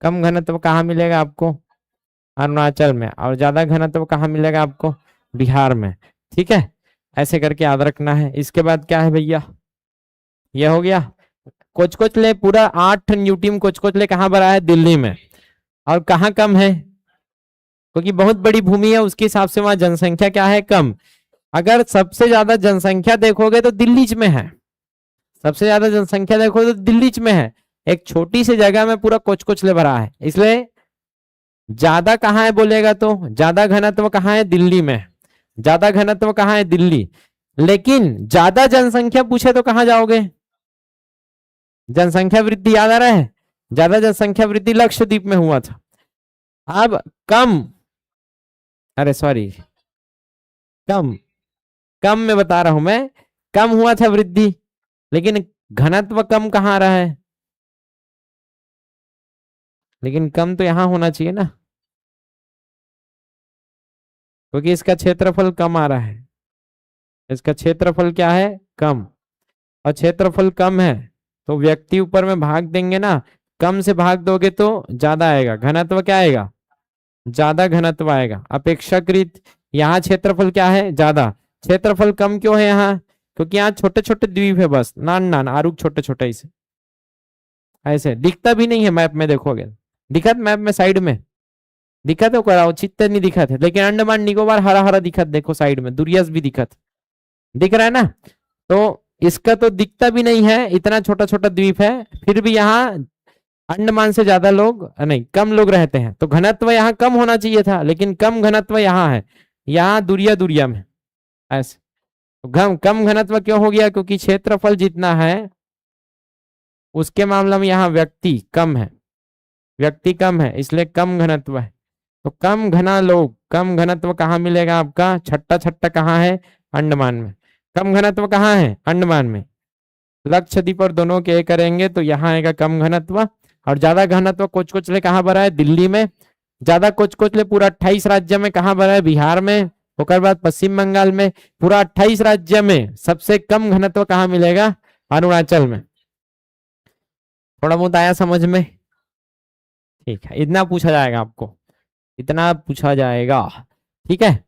कम घनत्व कहाँ मिलेगा आपको? अरुणाचल में। और ज्यादा घनत्व कहाँ मिलेगा आपको? बिहार में। ठीक है, ऐसे करके याद रखना है। इसके बाद क्या है भैया? यह हो गया कोचकोचले पूरा 8 न्यूटन कोचकोचले कहाँ भरा है? दिल्ली में। और कहाँ कम है? क्योंकि बहुत बड़ी भूमि है, उसके हिसाब से वहां जनसंख्या क्या है? कम। अगर सबसे ज्यादा जनसंख्या देखोगे तो दिल्ली में है, सबसे ज्यादा जनसंख्या देखोगे तो दिल्ली में है। एक छोटी सी जगह में पूरा कोचकोचले भरा है, इसलिए ज्यादा कहाँ है बोलेगा तो ज्यादा घनत्व कहाँ है? दिल्ली में। ज्यादा घनत्व कहाँ है? दिल्ली। लेकिन ज्यादा जनसंख्या पूछे तो कहाँ जाओगे? जनसंख्या वृद्धि याद आ रहा है? ज्यादा जनसंख्या वृद्धि लक्षद्वीप में हुआ था। अब कम, अरे सॉरी, कम कम में बता रहा हूं मैं, कम हुआ था वृद्धि, लेकिन घनत्व कम कहाँ आ रहा है? लेकिन कम तो यहां होना चाहिए ना, क्योंकि इसका क्षेत्रफल कम आ रहा है। इसका क्षेत्रफल क्या है? कम। और क्षेत्रफल कम है तो व्यक्ति ऊपर में भाग देंगे ना, कम से भाग दोगे तो ज्यादा आएगा। घनत्व क्या आएगा? ज्यादा घनत्व आएगा अपेक्षाकृत। यहाँ क्षेत्रफल क्या है? ज्यादा। क्षेत्रफल कम क्यों है यहाँ? क्योंकि यहाँ छोटे छोटे द्वीप है, बस नान नान आरुक छोटे छोटे, इसे ऐसे दिखता भी नहीं है मैप में। देखोगे दिखत मैप में साइड में दिखत हो, कराओ चित्त नहीं दिखत है, लेकिन अंडमान निकोबार हरा हरा दिखत, देखो साइड में दुरियास भी दिखत, दिख रहा है ना? तो इसका तो दिखता भी नहीं है, इतना छोटा छोटा द्वीप है, फिर भी यहाँ अंडमान से ज्यादा लोग नहीं, कम लोग रहते हैं। तो घनत्व यहाँ कम होना चाहिए था, लेकिन कम घनत्व यहाँ है, यहाँ दुरिया दुरिया में ऐसे। तो कम घनत्व क्यों हो गया? क्योंकि क्षेत्रफल जितना है उसके मामले में यहाँ व्यक्ति कम है, व्यक्ति कम है, इसलिए कम घनत्व है। तो कम घना लोग, कम घनत्व कहाँ मिलेगा आपका? छट्टा छट्टा कहाँ है? अंडमान में। कम घनत्व कहाँ है? अंडमान में। लक्षद्वीप और दोनों के करेंगे तो यहाँ आएगा कम घनत्व, और ज्यादा घनत्व कोचकोचले कहाँ भरा है? दिल्ली में। ज्यादा कोचकोचले पूरा 28 राज्य में कहाँ भरा है? बिहार में। उसके बाद पश्चिम बंगाल में। पूरा 28 राज्य में सबसे कम घनत्व कहाँ मिलेगा? अरुणाचल में। थोड़ा बहुत आया समझ में? ठीक है, इतना पूछा जाएगा आपको, इतना पूछा जाएगा। ठीक है,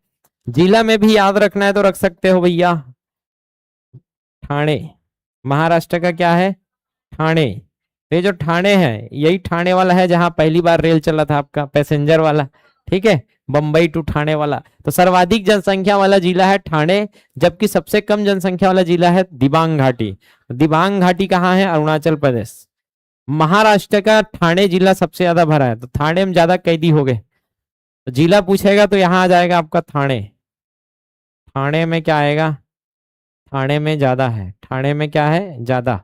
जिला में भी याद रखना है तो रख सकते हो भैया। ठाणे, महाराष्ट्र का क्या है? ठाणे। ये जो ठाणे है, यही ठाणे वाला है जहां पहली बार रेल चला था आपका, पैसेंजर वाला। ठीक है, बंबई टू ठाणे वाला। तो सर्वाधिक जनसंख्या वाला जिला है ठाणे, जबकि सबसे कम जनसंख्या वाला जिला है दिबांग घाटी। दिबांग घाटी कहाँ है? अरुणाचल प्रदेश। महाराष्ट्र का ठाणे जिला सबसे ज्यादा भरा है, तो ठाणे में ज्यादा कैदी हो गए। तो जिला पूछेगा तो यहाँ आ जाएगा आपका ठाणे। ठाणे में क्या आएगा? ठाणे में ज्यादा है। ठाणे में क्या है? ज्यादा।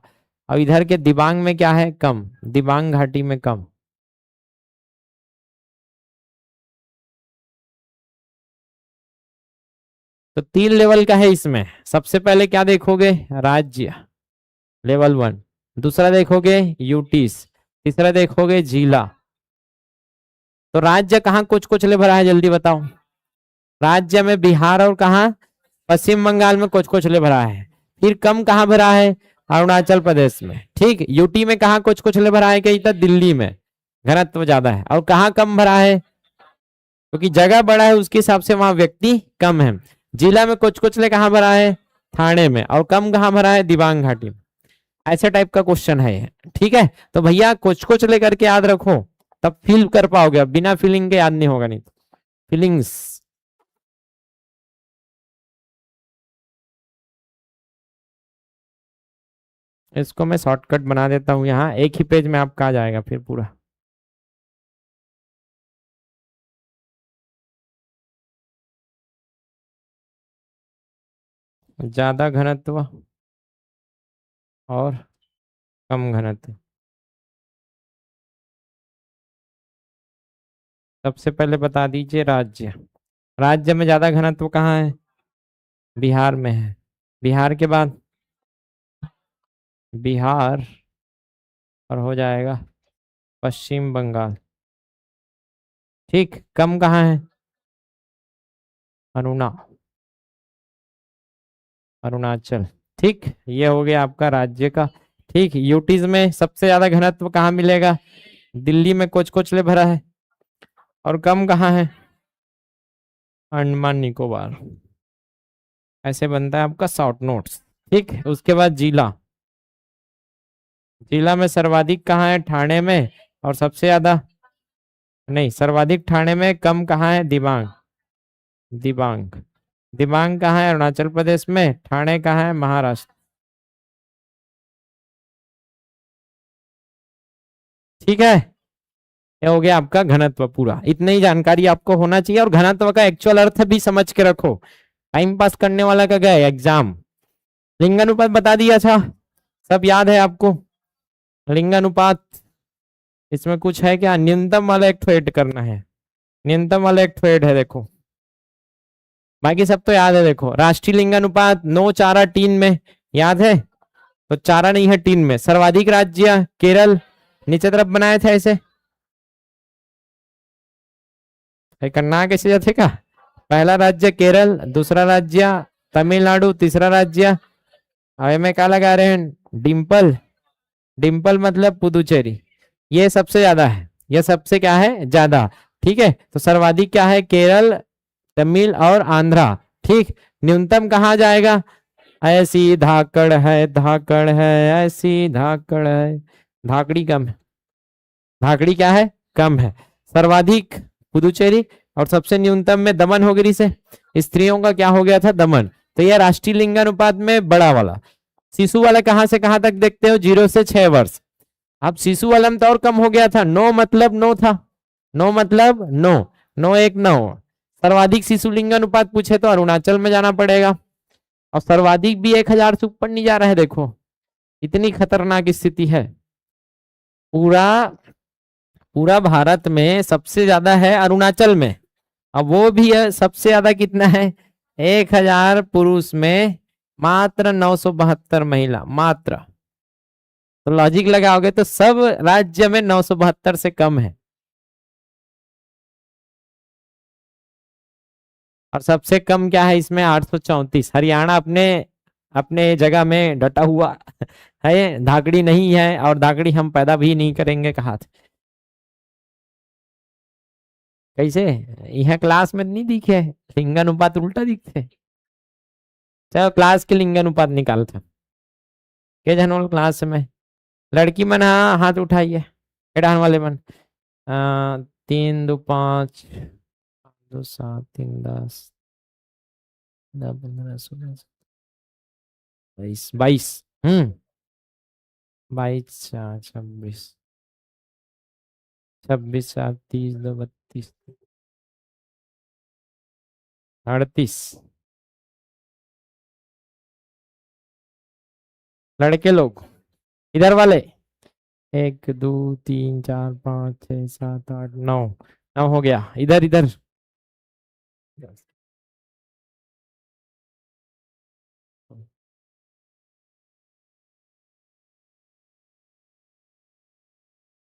और इधर के दिबांग में क्या है? कम। दिबांग घाटी में कम। तो 3 लेवल का है इसमें। सबसे पहले क्या देखोगे? राज्य, लेवल 1। दूसरा देखोगे यूटीस। तीसरा देखोगे जिला। तो राज्य कहाँ कुछ कुछ ले भरा है, जल्दी बताओ। राज्य में बिहार और कहाँ? पश्चिम बंगाल में कुछ कुछ ले भरा है। फिर कम कहाँ भरा है? अरुणाचल प्रदेश में। ठीक, यूटी में कहाँ कुछ कुछ ले भरा है? कहीं तक दिल्ली में घनत्व ज्यादा है। और कहाँ कम भरा है? क्योंकि जगह बड़ा है उसके हिसाब से वहां व्यक्ति कम है। जिला में कुछ कुछ ले कहाँ भरा है? ठाणे में। और कम कहाँ भरा है? दिबांग घाटी में। ऐसे टाइप का क्वेश्चन है ये। ठीक है, तो भैया कुछ कुछ लेकर के याद रखो, तब फील कर पाओगे। बिना फीलिंग के याद नहीं होगा, नहीं तो फीलिंग्स। इसको मैं शॉर्टकट बना देता हूँ, यहाँ एक ही पेज में आपका आ जाएगा फिर पूरा। ज्यादा घनत्व और कम घनत्व। सबसे पहले बता दीजिए राज्य। राज्य में ज्यादा घनत्व कहाँ है? बिहार में है। बिहार के बाद बिहार, और हो जाएगा पश्चिम बंगाल। ठीक, कम कहाँ है? अरुणा अरुणाचल। ठीक, ये हो गया आपका राज्य का। ठीक, यूटीज में सबसे ज्यादा घनत्व कहाँ मिलेगा? दिल्ली में कुछ कुछ ले भरा है। और कम कहाँ है? अंडमान निकोबार। ऐसे बनता है आपका शॉर्ट नोट्स। ठीक, उसके बाद जिला। जिला में सर्वाधिक कहाँ है? ठाणे में। और सबसे ज्यादा नहीं, सर्वाधिक ठाणे में, कम कहाँ है? दिबांग। दिबांग दिबांग कहाँ है? अरुणाचल प्रदेश में। ठाणे कहाँ है? महाराष्ट्र। ठीक है, ये हो गया आपका घनत्व पूरा। इतनी ही जानकारी आपको होना चाहिए, और घनत्व का एक्चुअल अर्थ भी समझ के रखो। टाइम पास करने वाला का गया एग्जाम। लिंगानुपात बता दिया था, सब याद है आपको? लिंगानुपात, इसमें कुछ है क्या? न्यूनतम वाला एक तो ऐड करना है। न्यूनतम वाला एक तो ऐड है, देखो बाकी सब तो याद है। देखो राष्ट्रीय लिंगानुपात 9:4:3 में, याद है? तो चारा नहीं है, 3 में। सर्वाधिक राज्य केरल, नीचे तरफ बनाए थे ऐसे। करना कैसे जाते का? पहला राज्य केरल, दूसरा राज्य तमिलनाडु, तीसरा राज्य, अरे में क्या लगा रहे हैं? डिम्पल। डिम्पल मतलब पुदुचेरी। ये सबसे ज्यादा है, ये सबसे क्या है? ज्यादा। ठीक है, तो सर्वाधिक क्या है? केरल, तमिल और आंध्रा। ठीक, न्यूनतम कहाँ जाएगा? ऐसी धाकड़ है, धाकड़ है, ऐसी धाकड़ है। धाकड़ी कम है। धाकड़ी क्या है? कम है। सर्वाधिक पुदुचेरी, और सबसे न्यूनतम में दमन हो गई से। स्त्रियों का क्या हो गया था? दमन। तो यह राष्ट्रीय लिंगानुपात में बड़ा वाला। शिशु वाला कहां से कहां तक देखते हो? 0 से 6 वर्ष। अब शिशु वाला में तो और कम हो गया था, 9 मतलब 9 था। 9 मतलब 9, 9 1 9। सर्वाधिक शिशु लिंगानुपात पूछे तो अरुणाचल में जाना पड़ेगा। और सर्वाधिक भी 1000 से ऊपर नहीं जा रहा है, देखो इतनी खतरनाक स्थिति है। पूरा पूरा भारत में सबसे ज्यादा है अरुणाचल में। अब वो भी है, सबसे ज्यादा कितना है? 1000 पुरुष में मात्र 972 महिला, मात्र। तो लॉजिक लगाओगे तो सब राज्य में 972 से कम है, और सबसे कम क्या है इसमें 834। हरियाणा अपने अपने जगह में डटा हुआ है, धाकड़ी नहीं है, और धाकड़ी हम पैदा भी नहीं करेंगे कहा था। कैसे यहाँ क्लास में नहीं दिखे लिंगानुपात उल्टा दिखते। चलो क्लास के लिंगानुपात निकालते के जनवल क्लास में। लड़की मन हाँ हाथ उठाइए, एडान वाले मन। 3 2 5 2 7 3 10 15 16 22 22 22 4 26 26 7 30 2 32 38 लड़के लोग इधर वाले। 1 2 3 4 5 6 7 8 9 9 हो गया। इधर इधर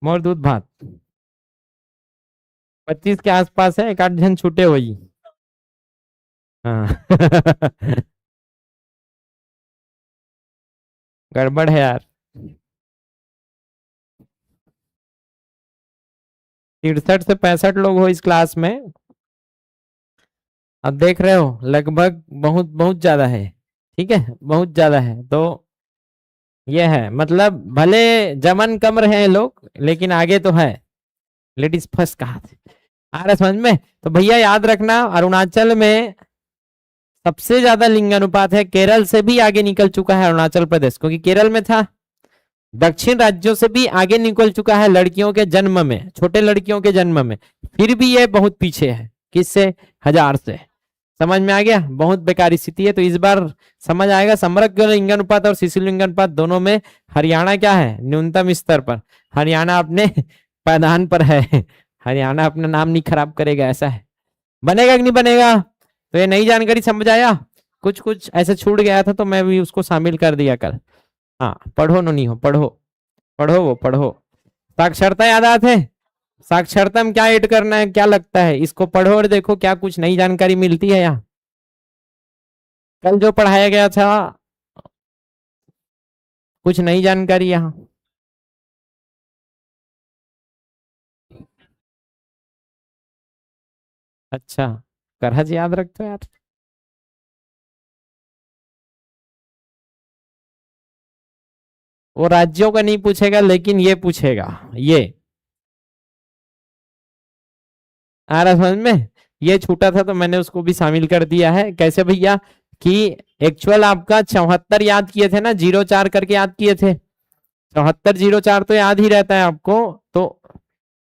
मोर दूध भात 25 के आसपास है, एक आठ जन छूटे हुई। हाँ गड़बड़ है यार। 63 से 65 लोग हो इस क्लास में। अब देख रहे हो लगभग बहुत बहुत ज्यादा है। ठीक है बहुत ज्यादा है, तो ये है मतलब भले जमन कम रहे लोग लेकिन आगे तो है। लेडीज फर्स्ट कहा थे। आ रहा समझ में? तो भैया याद रखना अरुणाचल में सबसे ज्यादा लिंगानुपात है। केरल से भी आगे निकल चुका है अरुणाचल प्रदेश, क्योंकि केरल में था। दक्षिण राज्यों से भी आगे निकल चुका है लड़कियों के जन्म में, छोटे लड़कियों के जन्म में। फिर भी ये बहुत पीछे है, किससे? 1000 से। समझ में आ गया? बहुत बेकार स्थिति है। तो इस बार समझ आएगा समग्र लिंगानुपात और शिशु लिंगानुपात दोनों में हरियाणा क्या है? न्यूनतम स्तर पर। हरियाणा अपने पैदान पर है। हरियाणा अपना नाम नहीं खराब करेगा, ऐसा है। बनेगा कि नहीं बनेगा? तो ये नई जानकारी समझ आया? कुछ कुछ ऐसे छूट गया था तो मैं भी उसको शामिल कर दिया कल। हाँ पढ़ो नहीं हो, पढ़ो पढ़ो वो पढ़ो। साक्षरता याद आते? साक्षरता में क्या ऐड करना है, क्या लगता है? इसको पढ़ो और देखो क्या कुछ नई जानकारी मिलती है यहाँ। कल जो पढ़ाया गया था कुछ नई जानकारी यहाँ। अच्छा करहज याद रखते हो यार। वो राज्यों का नहीं पूछेगा लेकिन ये पूछेगा। ये आ रहा समझ में? ये छूटा था तो मैंने उसको भी शामिल कर दिया है। कैसे भैया कि एक्चुअल आपका 74 याद किए थे ना, 04 करके याद किए थे। 74 04 तो याद ही रहता है आपको। तो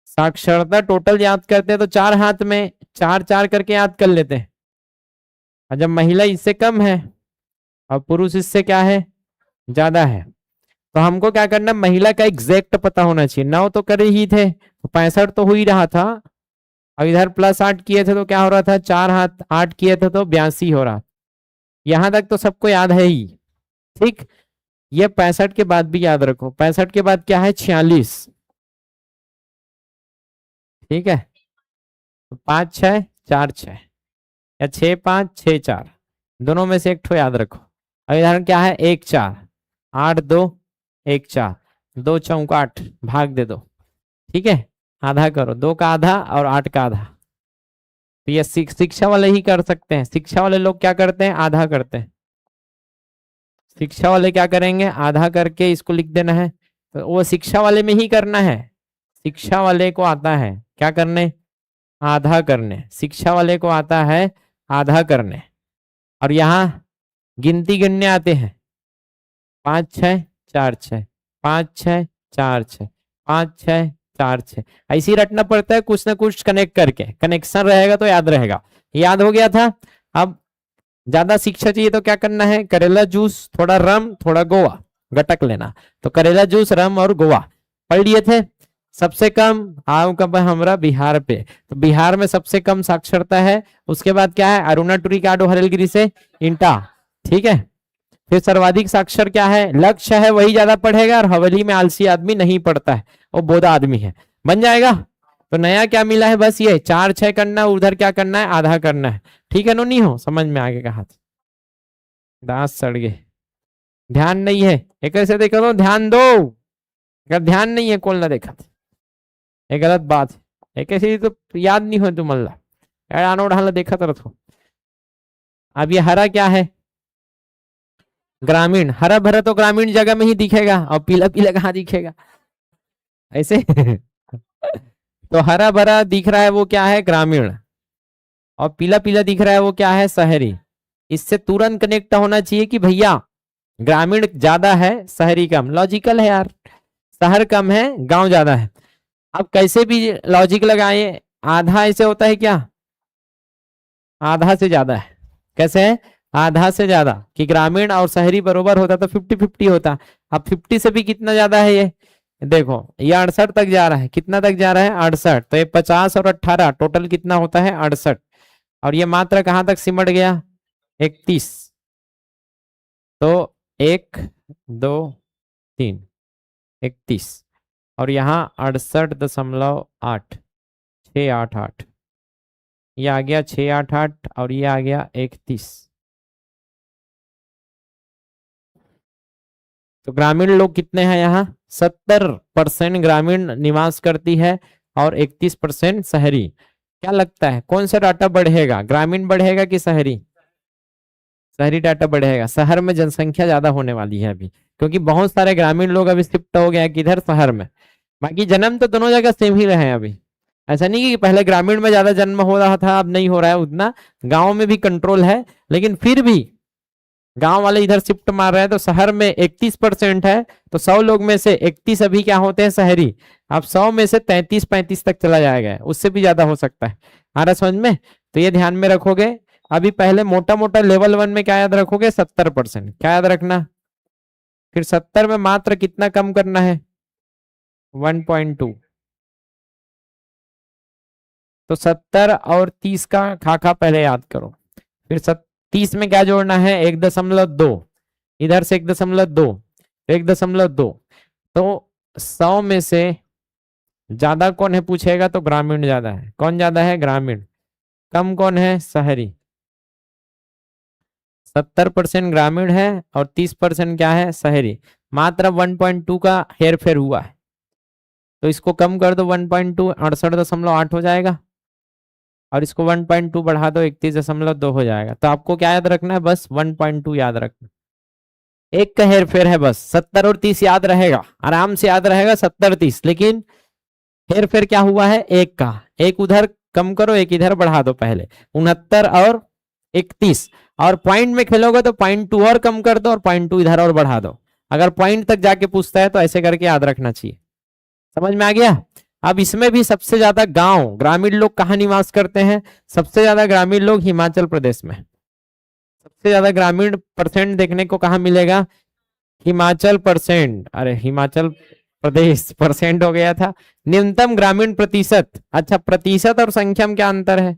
साक्षरता टोटल याद करते हैं तो 4 हाथ में 4 4 करके याद कर लेते हैं। और जब महिला इससे कम है और पुरुष इससे क्या है? ज्यादा है, तो हमको क्या करना? महिला का एग्जैक्ट पता होना चाहिए। 9 तो करे ही थे तो 65 तो हो ही रहा था। और इधर +8 किए थे तो क्या हो रहा था? 4 हाथ 8 किए थे तो 82 हो रहा। यहां तक तो सबको याद है ही। ठीक। ये 65 के बाद भी याद रखो। 65 के बाद क्या है? 46। ठीक है। तो 5 6 4 6 या 6 5 6 4 दोनों में से एक ठो याद रखो। अब इधर क्या है? 1 4 8 2 1 4 2 चौक 8 भाग दे दो। ठीक है आधा करो, 2 का आधा और 8 का आधा। तो ये शिक्षा वाले ही कर सकते हैं। शिक्षा वाले लोग क्या करते हैं? आधा करते हैं। शिक्षा वाले क्या करेंगे? आधा करके इसको लिख देना है। तो वो शिक्षा वाले में ही करना है। शिक्षा वाले को आता है क्या करने? आधा करने। शिक्षा वाले को आता है आधा करने। और यहाँ गिनती गिनने आते हैं 5 6 4 6 5 6 4 6 5 6 4 6। ऐसे ही रटना पड़ता है कुछ ना कुछ कनेक्ट करके। कनेक्शन रहेगा तो याद रहेगा। याद हो गया था। अब ज्यादा शिक्षा चाहिए तो क्या करना है? करेला जूस, थोड़ा रम, थोड़ा गोवा गटक लेना। तो करेला जूस, रम और गोवा पढ़ लिए थे। सबसे कम आओ कब हमारा बिहार पे। तो बिहार में सबसे कम साक्षरता है। उसके बाद क्या है? अरुणा टूरी काडो हरेलगिरी से इंटा। ठीक है फिर सर्वाधिक साक्षर क्या है, लक्ष्य है वही ज्यादा पढ़ेगा, और हवेली में आलसी आदमी नहीं पढ़ता है, वो बोधा आदमी है। बन जाएगा। तो नया क्या मिला है, बस ये 4 6 करना है, उधर क्या करना है, आधा करना है। ठीक है नो, नहीं हो समझ में आगे का हाथ, दांत सड़ गए, ध्यान नहीं है। एक ऐसे देखो तो ध्यान दो, अगर ध्यान नहीं है कौन ना देखा, ये गलत बात है। एक ऐसे तो याद नहीं हो तुम अल्लाह आनो ढाला देखा तो रखो। अब ये हरा क्या है, ग्रामीण, हरा भरा तो ग्रामीण जगह में ही दिखेगा, और पीला पीला कहाँ दिखेगा ऐसे तो हरा भरा दिख रहा है वो क्या है, ग्रामीण, और पीला पीला दिख रहा है वो क्या है, शहरी। इससे तुरंत कनेक्ट होना चाहिए कि भैया ग्रामीण ज्यादा है शहरी कम, लॉजिकल है यार, शहर कम है गांव ज्यादा है। अब कैसे भी लॉजिक लगाए, आधा ऐसे होता है क्या, आधा से ज्यादा है, कैसे है, आधा से ज्यादा, कि ग्रामीण और शहरी बरोबर होता तो 50-50 होता। अब 50 से भी कितना ज्यादा है ये, देखो ये 68 तक जा रहा है, कितना तक जा रहा है 68, तो ये 50 और 18 टोटल कितना होता है 68, और ये मात्रा कहां तक सिमट गया 31, तो 1 2 3 31, और यहाँ 68.8 688, ये आ गया 688, और ये आ गया 31। तो ग्रामीण लोग कितने हैं यहाँ, 70% ग्रामीण निवास करती है, और 31% शहरी। क्या लगता है कौन सा डाटा बढ़ेगा, ग्रामीण बढ़ेगा कि शहरी, शहरी डाटा बढ़ेगा। शहर में जनसंख्या ज्यादा होने वाली है अभी, क्योंकि बहुत सारे ग्रामीण लोग अभी शिफ्ट हो गए किधर, शहर में। बाकी जन्म तो दोनों जगह सेम ही रहे हैं अभी, ऐसा नहीं कि पहले ग्रामीण में ज्यादा जन्म हो रहा था अब नहीं हो रहा है उतना, गांव में भी कंट्रोल है, लेकिन फिर भी गांव वाले इधर शिफ्ट मार रहे हैं, तो शहर में 31% है, तो 100 लोग में से 31 अभी क्या होते हैं शहरी। अब 100 में से 33-35 तक चला जाएगा, उससे भी ज्यादा हो सकता है। आ रहा समझ में, तो ये ध्यान में रखोगे। अभी पहले मोटा मोटा लेवल 1 में क्या याद रखोगे, 70%, क्या याद रखना, फिर 70 में मात्र कितना कम करना है 1.2, तो 70 और 30 का खाका पहले याद करो, फिर 30 में क्या जोड़ना है 1.2, इधर से 1.2, 1.2, तो 100 में से ज्यादा कौन है पूछेगा तो ग्रामीण ज्यादा है, कौन ज्यादा है ग्रामीण, कम कौन है शहरी। 70% ग्रामीण है और 30% क्या है शहरी, मात्र 1.2 का हेर फेर हुआ है, तो इसको कम कर दो 1.2, 68.8 हो जाएगा, और इसको 1.2 बढ़ा दो 31.2 हो जाएगा। तो आपको क्या याद रखना है, बस 1.2 याद रखना, एक का हेर फेर है बस, 70 और 30 याद रहेगा, आराम से याद रहेगा 70-30, लेकिन हेर फेर क्या हुआ है एक का, एक उधर कम करो एक इधर बढ़ा दो, पहले 69 और 31, और पॉइंट में खेलोगे तो 0.2 और कम कर दो और 0.2 इधर और बढ़ा दो। अगर पॉइंट तक जाके पूछता है तो ऐसे करके याद रखना चाहिए। समझ में आ गया। अब इसमें भी सबसे ज्यादा गांव ग्रामीण लोग कहाँ निवास करते हैं, सबसे ज्यादा ग्रामीण लोग हिमाचल प्रदेश में, सबसे ज्यादा ग्रामीण परसेंट देखने को कहाँ मिलेगा, हिमाचल परसेंट, अरे हिमाचल प्रदेश परसेंट हो गया था, न्यूनतम ग्रामीण प्रतिशत। अच्छा प्रतिशत और संख्या में क्या अंतर है,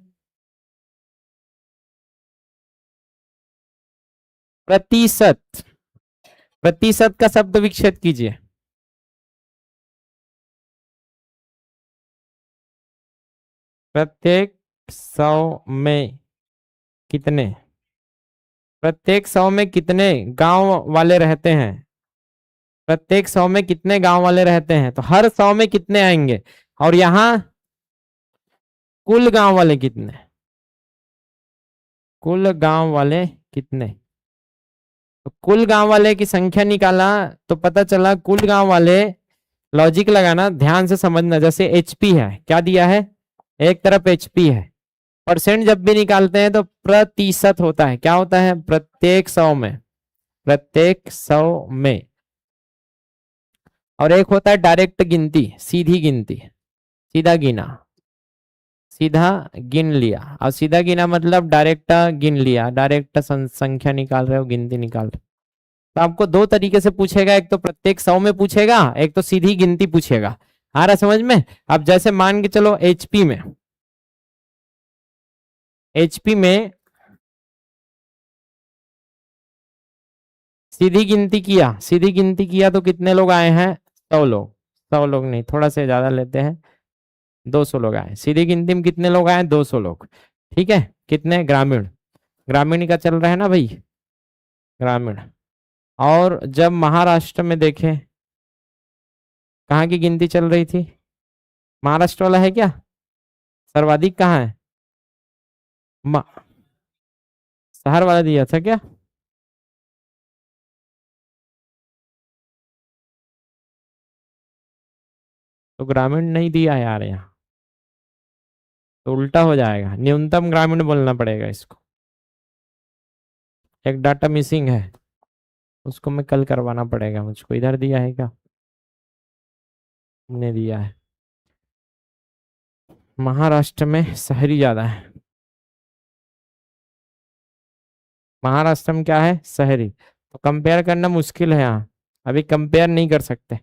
प्रतिशत, प्रतिशत का शब्द विच्छेद कीजिए, प्रत्येक 100 में कितने, प्रत्येक 100 में कितने गांव वाले रहते हैं, प्रत्येक 100 में कितने गांव वाले रहते हैं, तो हर 100 में कितने आएंगे, और यहां कुल गांव वाले कितने, कुल गांव वाले कितने, तो कुल गांव वाले की संख्या निकाला तो पता चला कुल गांव वाले, लॉजिक लगाना ध्यान से समझना, जैसे एचपी है, क्या दिया है एक तरफ एचपी है, परसेंट जब भी निकालते हैं तो प्रतिशत होता है, क्या होता है प्रत्येक 100 में, प्रत्येक 100 में, और एक होता है डायरेक्ट गिनती, सीधी गिनती, सीधा गिना, सीधा गिन लिया, और सीधा गिना मतलब डायरेक्ट गिन लिया, डायरेक्ट संख्या निकाल रहे हो, गिनती निकाल रहे हो। तो आपको दो तरीके से पूछेगा, एक तो प्रत्येक 100 में पूछेगा, एक तो सीधी गिनती पूछेगा। आ रहा समझ में। अब जैसे मान के चलो एचपी में, एचपी में सीधी गिनती किया तो कितने लोग आए हैं? 100 लोग। 100 लोग नहीं, थोड़ा से ज्यादा लेते हैं, 200 लोग आए। सीधी गिनती में कितने लोग आए? 200 लोग। ठीक है, कितने? ग्रामीण, ग्रामीण का चल रहा है ना भाई, ग्रामीण। और जब महाराष्ट्र में देखें, कहाँ की गिनती चल रही थी? महाराष्ट्र वाला है क्या? सर्वाधिक कहाँ है? म- शहर वाला दिया था क्या? तो ग्रामीण नहीं दिया यार यहाँ, तो उल्टा हो जाएगा, न्यूनतम ग्रामीण बोलना पड़ेगा इसको। एक डाटा मिसिंग है, उसको मैं कल करवाना पड़ेगा मुझको। इधर दिया है क्या? ने दिया है। महाराष्ट्र में शहरी ज्यादा है। महाराष्ट्र में क्या है? शहरी। तो कंपेयर करना मुश्किल है यहाँ, अभी कंपेयर नहीं कर सकते।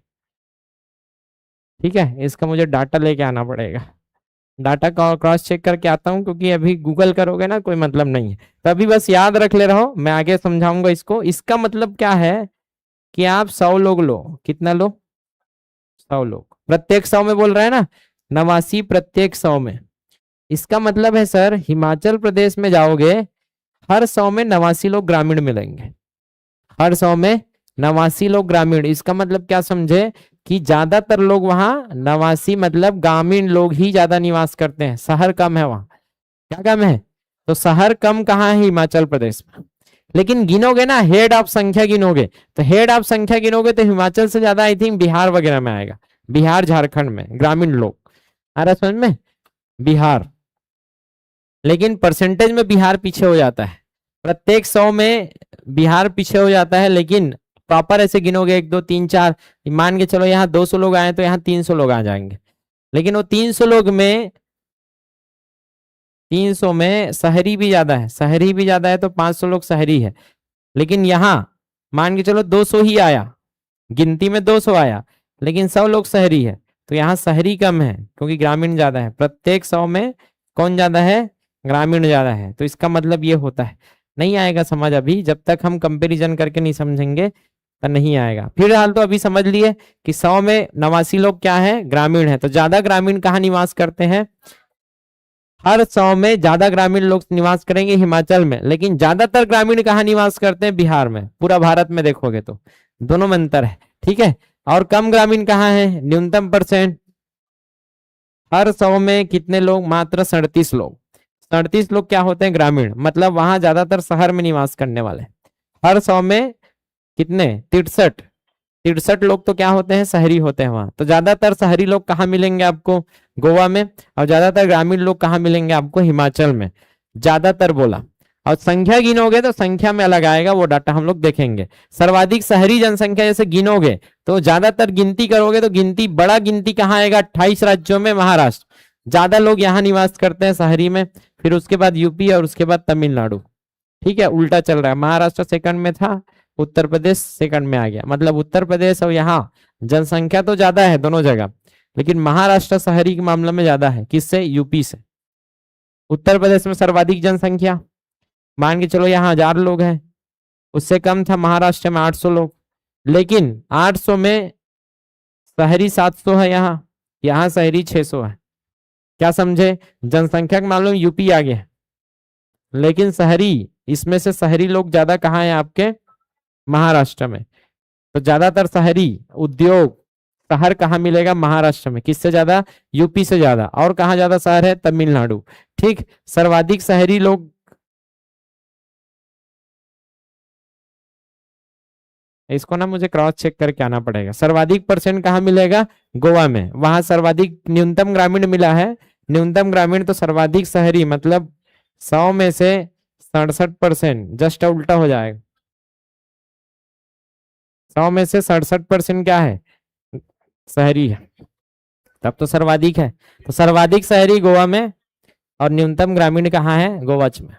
ठीक है, इसका मुझे डाटा लेके आना पड़ेगा। डाटा का क्रॉस चेक करके आता हूँ, क्योंकि अभी गूगल करोगे ना कोई मतलब नहीं है। तो अभी बस याद रख ले रहो, मैं आगे समझाऊंगा इसको। इसका मतलब क्या है कि आप 100 लोग लो। कितना लो? 100 लोग। प्रत्येक 100 में बोल रहा है ना, 89 प्रत्येक 100 में। इसका मतलब है सर, हिमाचल प्रदेश में जाओगे, हर 100 में 89 लोग ग्रामीण मिलेंगे। हर 100 में 89 लोग ग्रामीण। इसका मतलब क्या समझे कि ज्यादातर लोग वहां, 89 मतलब ग्रामीण लोग ही ज्यादा निवास करते हैं, शहर कम है वहां। क्या कम है? तो शहर कम कहाँ है? हिमाचल प्रदेश में। लेकिन गिनोगे ना, हेड ऑफ संख्या गिनोगे, तो हेड ऑफ संख्या गिनोगे तो हिमाचल से ज्यादा आई थिंक बिहार वगैरह में आएगा। बिहार झारखंड में ग्रामीण लोग आ रहा है समझ में, बिहार। लेकिन परसेंटेज में बिहार पीछे हो जाता है, प्रत्येक 100 में बिहार पीछे हो जाता है। लेकिन प्रॉपर ऐसे गिनोगे, 1 2 3 4, मान के चलो यहाँ 200 लोग आए तो यहाँ 300 लोग आ जाएंगे। लेकिन वो 300 लोग में, 300 में शहरी भी ज्यादा है, शहरी भी ज्यादा है, तो 500 लोग शहरी है। लेकिन यहाँ मान के चलो 200 ही आया, गिनती में 200 आया, लेकिन 100 लोग शहरी है। तो यहाँ शहरी कम है, क्योंकि ग्रामीण ज्यादा है। प्रत्येक 100 में कौन ज्यादा है? ग्रामीण ज्यादा है। तो इसका मतलब ये होता है। नहीं आएगा समझ अभी, जब तक हम कंपैरिजन करके नहीं समझेंगे तो नहीं आएगा। फिलहाल तो अभी समझ लिए कि 100 में 89 लोग क्या है? ग्रामीण है। तो ज्यादा ग्रामीण कहाँ निवास करते हैं? हर 100 में ज्यादा ग्रामीण लोग निवास करेंगे हिमाचल में, लेकिन ज्यादातर ग्रामीण कहाँ निवास करते हैं? बिहार में। पूरा भारत में देखोगे तो दोनों में अंतर है। ठीक है, और कम ग्रामीण कहाँ है? न्यूनतम परसेंट। हर 100 में कितने लोग? मात्र 37 लोग। 37 लोग क्या होते हैं? ग्रामीण। मतलब वहां ज्यादातर शहर में निवास करने वाले। हर 100 में कितने? 63। 63 लोग तो क्या होते हैं? शहरी होते हैं वहां। तो ज्यादातर शहरी लोग कहाँ मिलेंगे आपको? गोवा में। और ज्यादातर ग्रामीण लोग कहाँ मिलेंगे आपको? हिमाचल में। ज्यादातर बोला। और संख्या गिनोगे तो संख्या में अलग आएगा, वो डाटा हम लोग देखेंगे। सर्वाधिक शहरी जनसंख्या जैसे गिनोगे, तो ज्यादातर गिनती करोगे तो गिनती, बड़ा गिनती कहाँ आएगा? 28 राज्यों में महाराष्ट्र। ज्यादा लोग यहाँ निवास करते हैं शहरी में। फिर उसके बाद यूपी, और उसके बाद तमिलनाडु। ठीक है, उल्टा चल रहा है। महाराष्ट्र सेकंड में था, उत्तर प्रदेश सेकंड में आ गया। मतलब उत्तर प्रदेश और यहाँ जनसंख्या तो ज्यादा है दोनों जगह, लेकिन महाराष्ट्र शहरी के मामले में ज्यादा है। किससे? यूपी से। उत्तर प्रदेश में सर्वाधिक जनसंख्या, मान के चलो यहाँ 1000 लोग हैं, उससे कम था महाराष्ट्र में 800 लोग। लेकिन 800 में शहरी 700 है, यहाँ यहाँ शहरी 600 है। क्या समझे? जनसंख्या के मामले में यूपी आगे है, लेकिन शहरी, इसमें से शहरी लोग ज्यादा कहाँ है आपके? महाराष्ट्र में। तो ज्यादातर शहरी उद्योग, शहर कहाँ मिलेगा? महाराष्ट्र में। किससे ज्यादा? यूपी से ज्यादा। और कहाँ ज्यादा शहर है? तमिलनाडु। ठीक, सर्वाधिक शहरी लोग, इसको ना मुझे क्रॉस चेक करके आना पड़ेगा। सर्वाधिक परसेंट कहाँ मिलेगा? गोवा में। वहां सर्वाधिक, न्यूनतम ग्रामीण मिला है। न्यूनतम ग्रामीण तो सर्वाधिक शहरी, मतलब 100 में से 67%, जस्ट उल्टा हो जाएगा। 100 में से 67% क्या है? शहरी है। तब तो सर्वाधिक है। तो सर्वाधिक शहरी गोवा में, और न्यूनतम ग्रामीण कहाँ है? गोवा में।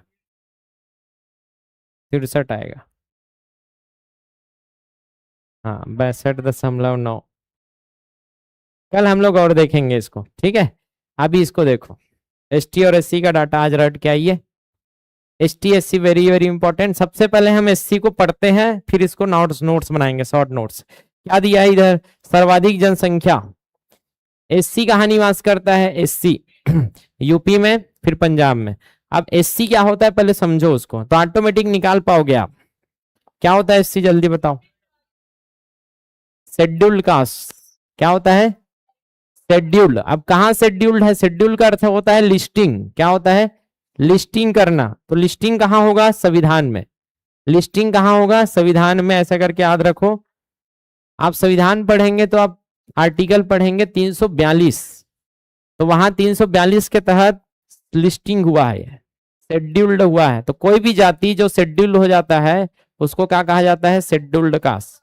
63 आएगा। हाँ, 62.9। कल हम लोग और देखेंगे इसको। ठीक है, अभी इसको देखो। एसटी और एससी का डाटा आज रट के आइए। ST SC very very important. सबसे पहले हम SC को पढ़ते हैं, फिर इसको नोट्स बनाएंगे, शॉर्ट नोट्स। क्या दिया है इधर? सर्वाधिक जनसंख्या। SC कहाँ निवास करता है? SC यूपी में, फिर पंजाब में। अब SC क्या होता है पहले समझो उसको, तो ऑटोमेटिक निकाल पाओगे आप। क्या होता है SC, जल्दी बताओ। Scheduled caste. क्या होता है? शेड्यूल्ड। अब कहाँ शेड्यूल्ड है? शेड्यूल का अर्थ होता है लिस्टिंग। क्या होता है? लिस्टिंग करना। तो लिस्टिंग कहाँ होगा? संविधान में। लिस्टिंग कहाँ होगा? संविधान में। ऐसा करके याद रखो। आप संविधान पढ़ेंगे तो आप आर्टिकल पढ़ेंगे 342, तो वहां 342 के तहत लिस्टिंग हुआ है, शेड्यूल्ड हुआ है। तो कोई भी जाति जो शेड्यूल्ड हो जाता है उसको क्या कहा जाता है? Scheduled caste.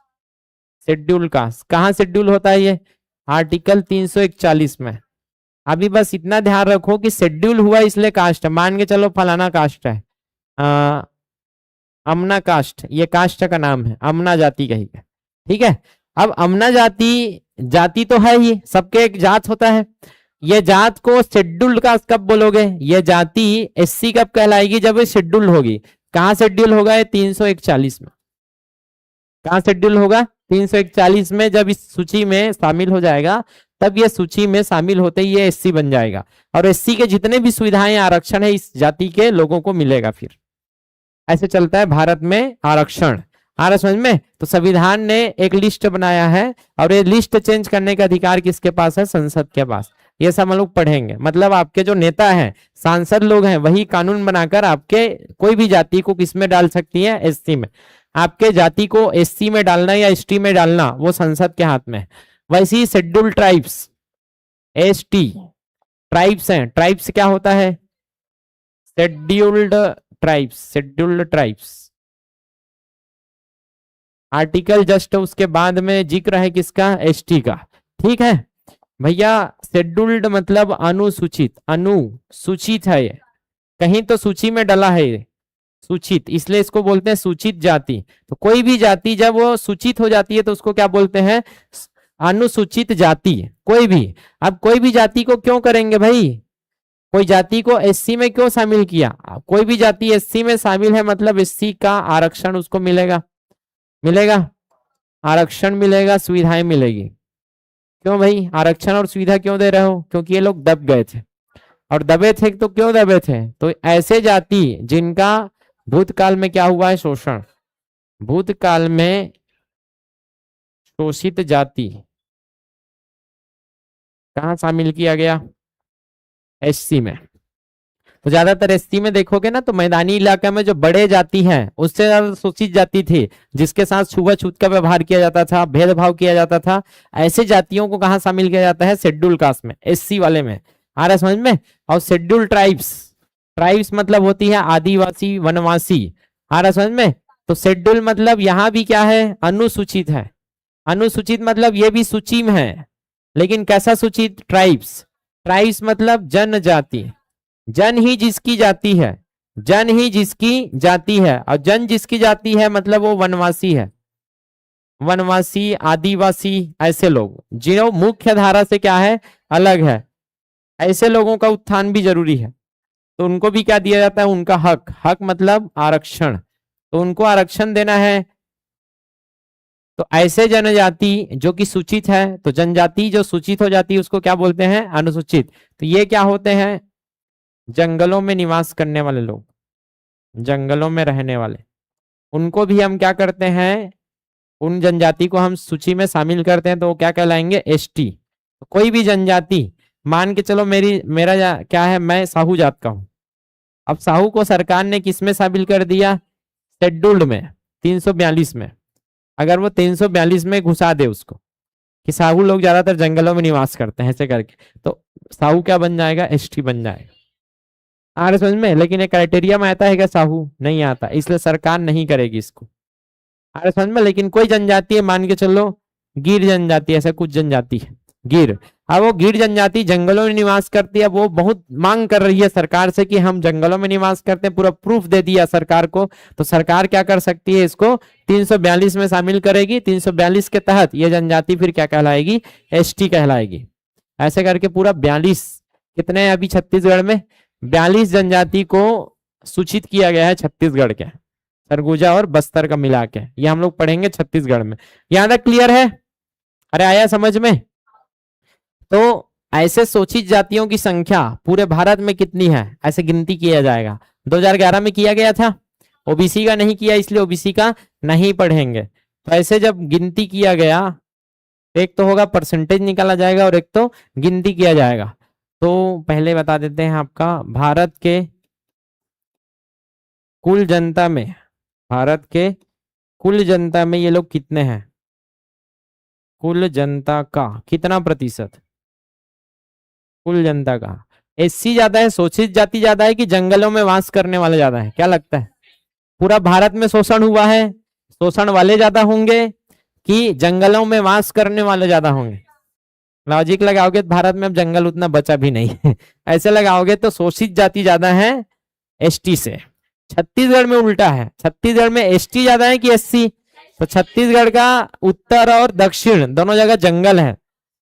शेड्यूल्ड कास्ट कहाँ शेड्यूल होता है? ये आर्टिकल 341 में। अभी बस इतना ध्यान रखो कि शेड्यूल हुआ इसलिए कास्ट है। मान के चलो फलाना कास्ट है, अमना कास्ट, ये कास्ट का नाम है, अमना जाति कही है, ठीक है। अब अमना जाति, जाति तो है ही, सबके एक जात होता है। ये जात को शेड्यूल्ड कास्ट कब बोलोगे? ये जाति SC कब कहलाएगी? जब ये शेड्यूल्ड होगी। कहाँ शेड्यूल होगा? ये 341 में। कहाँ शेड्यूल होगा? 341 में। जब इस सूची में शामिल हो जाएगा तब ये सूची में शामिल होते ही ये SC बन जाएगा, और SC के जितने भी सुविधाएं, आरक्षण है इस जाति के लोगों को मिलेगा। फिर ऐसे चलता है भारत में आरक्षण। आ रहा समझ में? तो संविधान ने एक लिस्ट बनाया है, और ये लिस्ट चेंज करने का अधिकार किसके पास है? संसद के पास। ये सब हम लोग पढ़ेंगे। मतलब आपके जो नेता हैं, सांसद लोग हैं, वही कानून बनाकर आपके कोई भी जाति को किसमें डाल सकती है? SC में। आपके जाति को SC में डालना या ST में डालना वो संसद के हाथ में है। वैसे ही शेड्यूल्ड ट्राइब्स, ST ट्राइब्स हैं। ट्राइब्स क्या होता है? Scheduled tribes. Scheduled tribes article just उसके बाद में जिक्र है किसका? ST का, ठीक है भैया। शेड्यूल्ड मतलब अनुसूचित। अनुसूचित है ये, कहीं तो सूची में डला है ये, सूचित, इसलिए इसको बोलते हैं सूचित जाति। तो कोई भी जाति जब वो सूचित हो जाती है तो उसको क्या बोलते हैं? अनुसूचित जाति। कोई भी, अब कोई भी जाति को क्यों करेंगे भाई? कोई जाति को SC में क्यों शामिल किया? कोई भी जाति SC में शामिल है मतलब SC का आरक्षण उसको मिलेगा। मिलेगा आरक्षण, मिलेगा, सुविधाएं मिलेगी। क्यों भाई आरक्षण और सुविधा क्यों दे रहे हो? क्योंकि ये लोग दब गए थे, और दबे थे तो क्यों दबे थे? तो ऐसे जाति जिनका भूतकाल में क्या हुआ है? शोषण। भूतकाल में शोषित जाति कहाँ शामिल किया गया? SC में। तो ज्यादातर SC में देखोगे ना, तो मैदानी इलाके में जो बड़े जाति हैं उससे ज्यादा शोषित जाति थी, जिसके साथ छुआछूत का व्यवहार किया जाता था, भेदभाव किया जाता था। ऐसे जातियों को कहाँ शामिल किया जाता है? शेड्यूल कास्ट में, SC वाले में। आ रहा है समझ में? और शेड्यूल ट्राइब्स, ट्राइब्स मतलब होती है आदिवासी, वनवासी। आ रहा समझ में? तो शेड्यूल मतलब यहाँ भी क्या है? अनुसूचित है। अनुसूचित मतलब ये भी सूची में है, लेकिन कैसा सूचित? ट्राइब्स। ट्राइब्स मतलब जनजाति। जन ही जिसकी जाति है, जन ही जिसकी जाति है, और जन जिसकी जाति है मतलब वो वनवासी है। वनवासी, आदिवासी, ऐसे लोग जिन्हों मुख्य धारा से क्या है? अलग है। ऐसे लोगों का उत्थान भी जरूरी है, तो उनको भी क्या दिया जाता है? उनका हक। हक मतलब आरक्षण, तो उनको आरक्षण देना है। तो ऐसे जनजाति जो कि सूचित है, तो जनजाति जो सूचित हो जाती है उसको क्या बोलते हैं? अनुसूचित। तो ये क्या होते हैं? जंगलों में निवास करने वाले लोग, जंगलों में रहने वाले, उनको भी हम क्या करते हैं? उन जनजाति को हम सूची में शामिल करते हैं, तो वो क्या कहलाएंगे? ST। तो कोई भी जनजाति, मान के चलो मेरा क्या है? मैं साहू जात का हूं। अब साहू को सरकार ने किस में शामिल कर दिया? शेड्यूल्ड में, 342 में। अगर वो 342 में घुसा दे उसको कि साहू लोग ज्यादातर जंगलों में निवास करते हैं, ऐसे करके, तो साहू क्या बन जाएगा? ST बन जाएगा। आ रहा समझ में? लेकिन ये क्राइटेरिया में आता है क्या? साहू नहीं आता, इसलिए सरकार नहीं करेगी इसको। आ रहा समझ में? लेकिन कोई जनजाति है, मान के चलो गिर जनजाति, ऐसा कुछ जनजाति है गिर। अब वो गिर जनजाति जंगलों में निवास करती है, वो बहुत मांग कर रही है सरकार से कि हम जंगलों में निवास करते हैं, पूरा प्रूफ दे दिया सरकार को। तो सरकार क्या कर सकती है? इसको 342 में शामिल करेगी। 342 के तहत ये जनजाति फिर क्या कहलाएगी? ST कहलाएगी। ऐसे करके पूरा 42, कितने अभी छत्तीसगढ़ में 42 जनजाति को सूचित किया गया है छत्तीसगढ़ के, सरगुजा और बस्तर का मिला के, ये हम लोग पढ़ेंगे छत्तीसगढ़ में। यहां तक क्लियर है? अरे आया समझ में? तो ऐसे शोषित जातियों की संख्या पूरे भारत में कितनी है, ऐसे गिनती किया जाएगा। 2011 में किया गया था, ओबीसी का नहीं किया, इसलिए ओबीसी का नहीं पढ़ेंगे। तो ऐसे जब गिनती किया गया, एक तो होगा परसेंटेज निकाला जाएगा और एक तो गिनती किया जाएगा। तो पहले बता देते हैं आपका भारत के कुल जनता में, भारत के कुल जनता में ये लोग कितने हैं, कुल जनता का कितना प्रतिशत, कुल जनता का। एससी ज्यादा है, शोषित जाति ज्यादा है कि जंगलों में वास करने वाले ज्यादा है, क्या लगता है? पूरा भारत में शोषण हुआ है, शोषण वाले ज्यादा होंगे कि जंगलों में वास करने वाले ज्यादा होंगे? लॉजिक लगाओगे तो भारत में अब जंगल उतना बचा भी नहीं है ऐसे लगाओगे तो शोषित जाति ज्यादा है एसटी से। छत्तीसगढ़ में उल्टा है, छत्तीसगढ़ में एसटी ज्यादा है कि एससी? तो छत्तीसगढ़ का उत्तर और दक्षिण दोनों जगह जंगल है,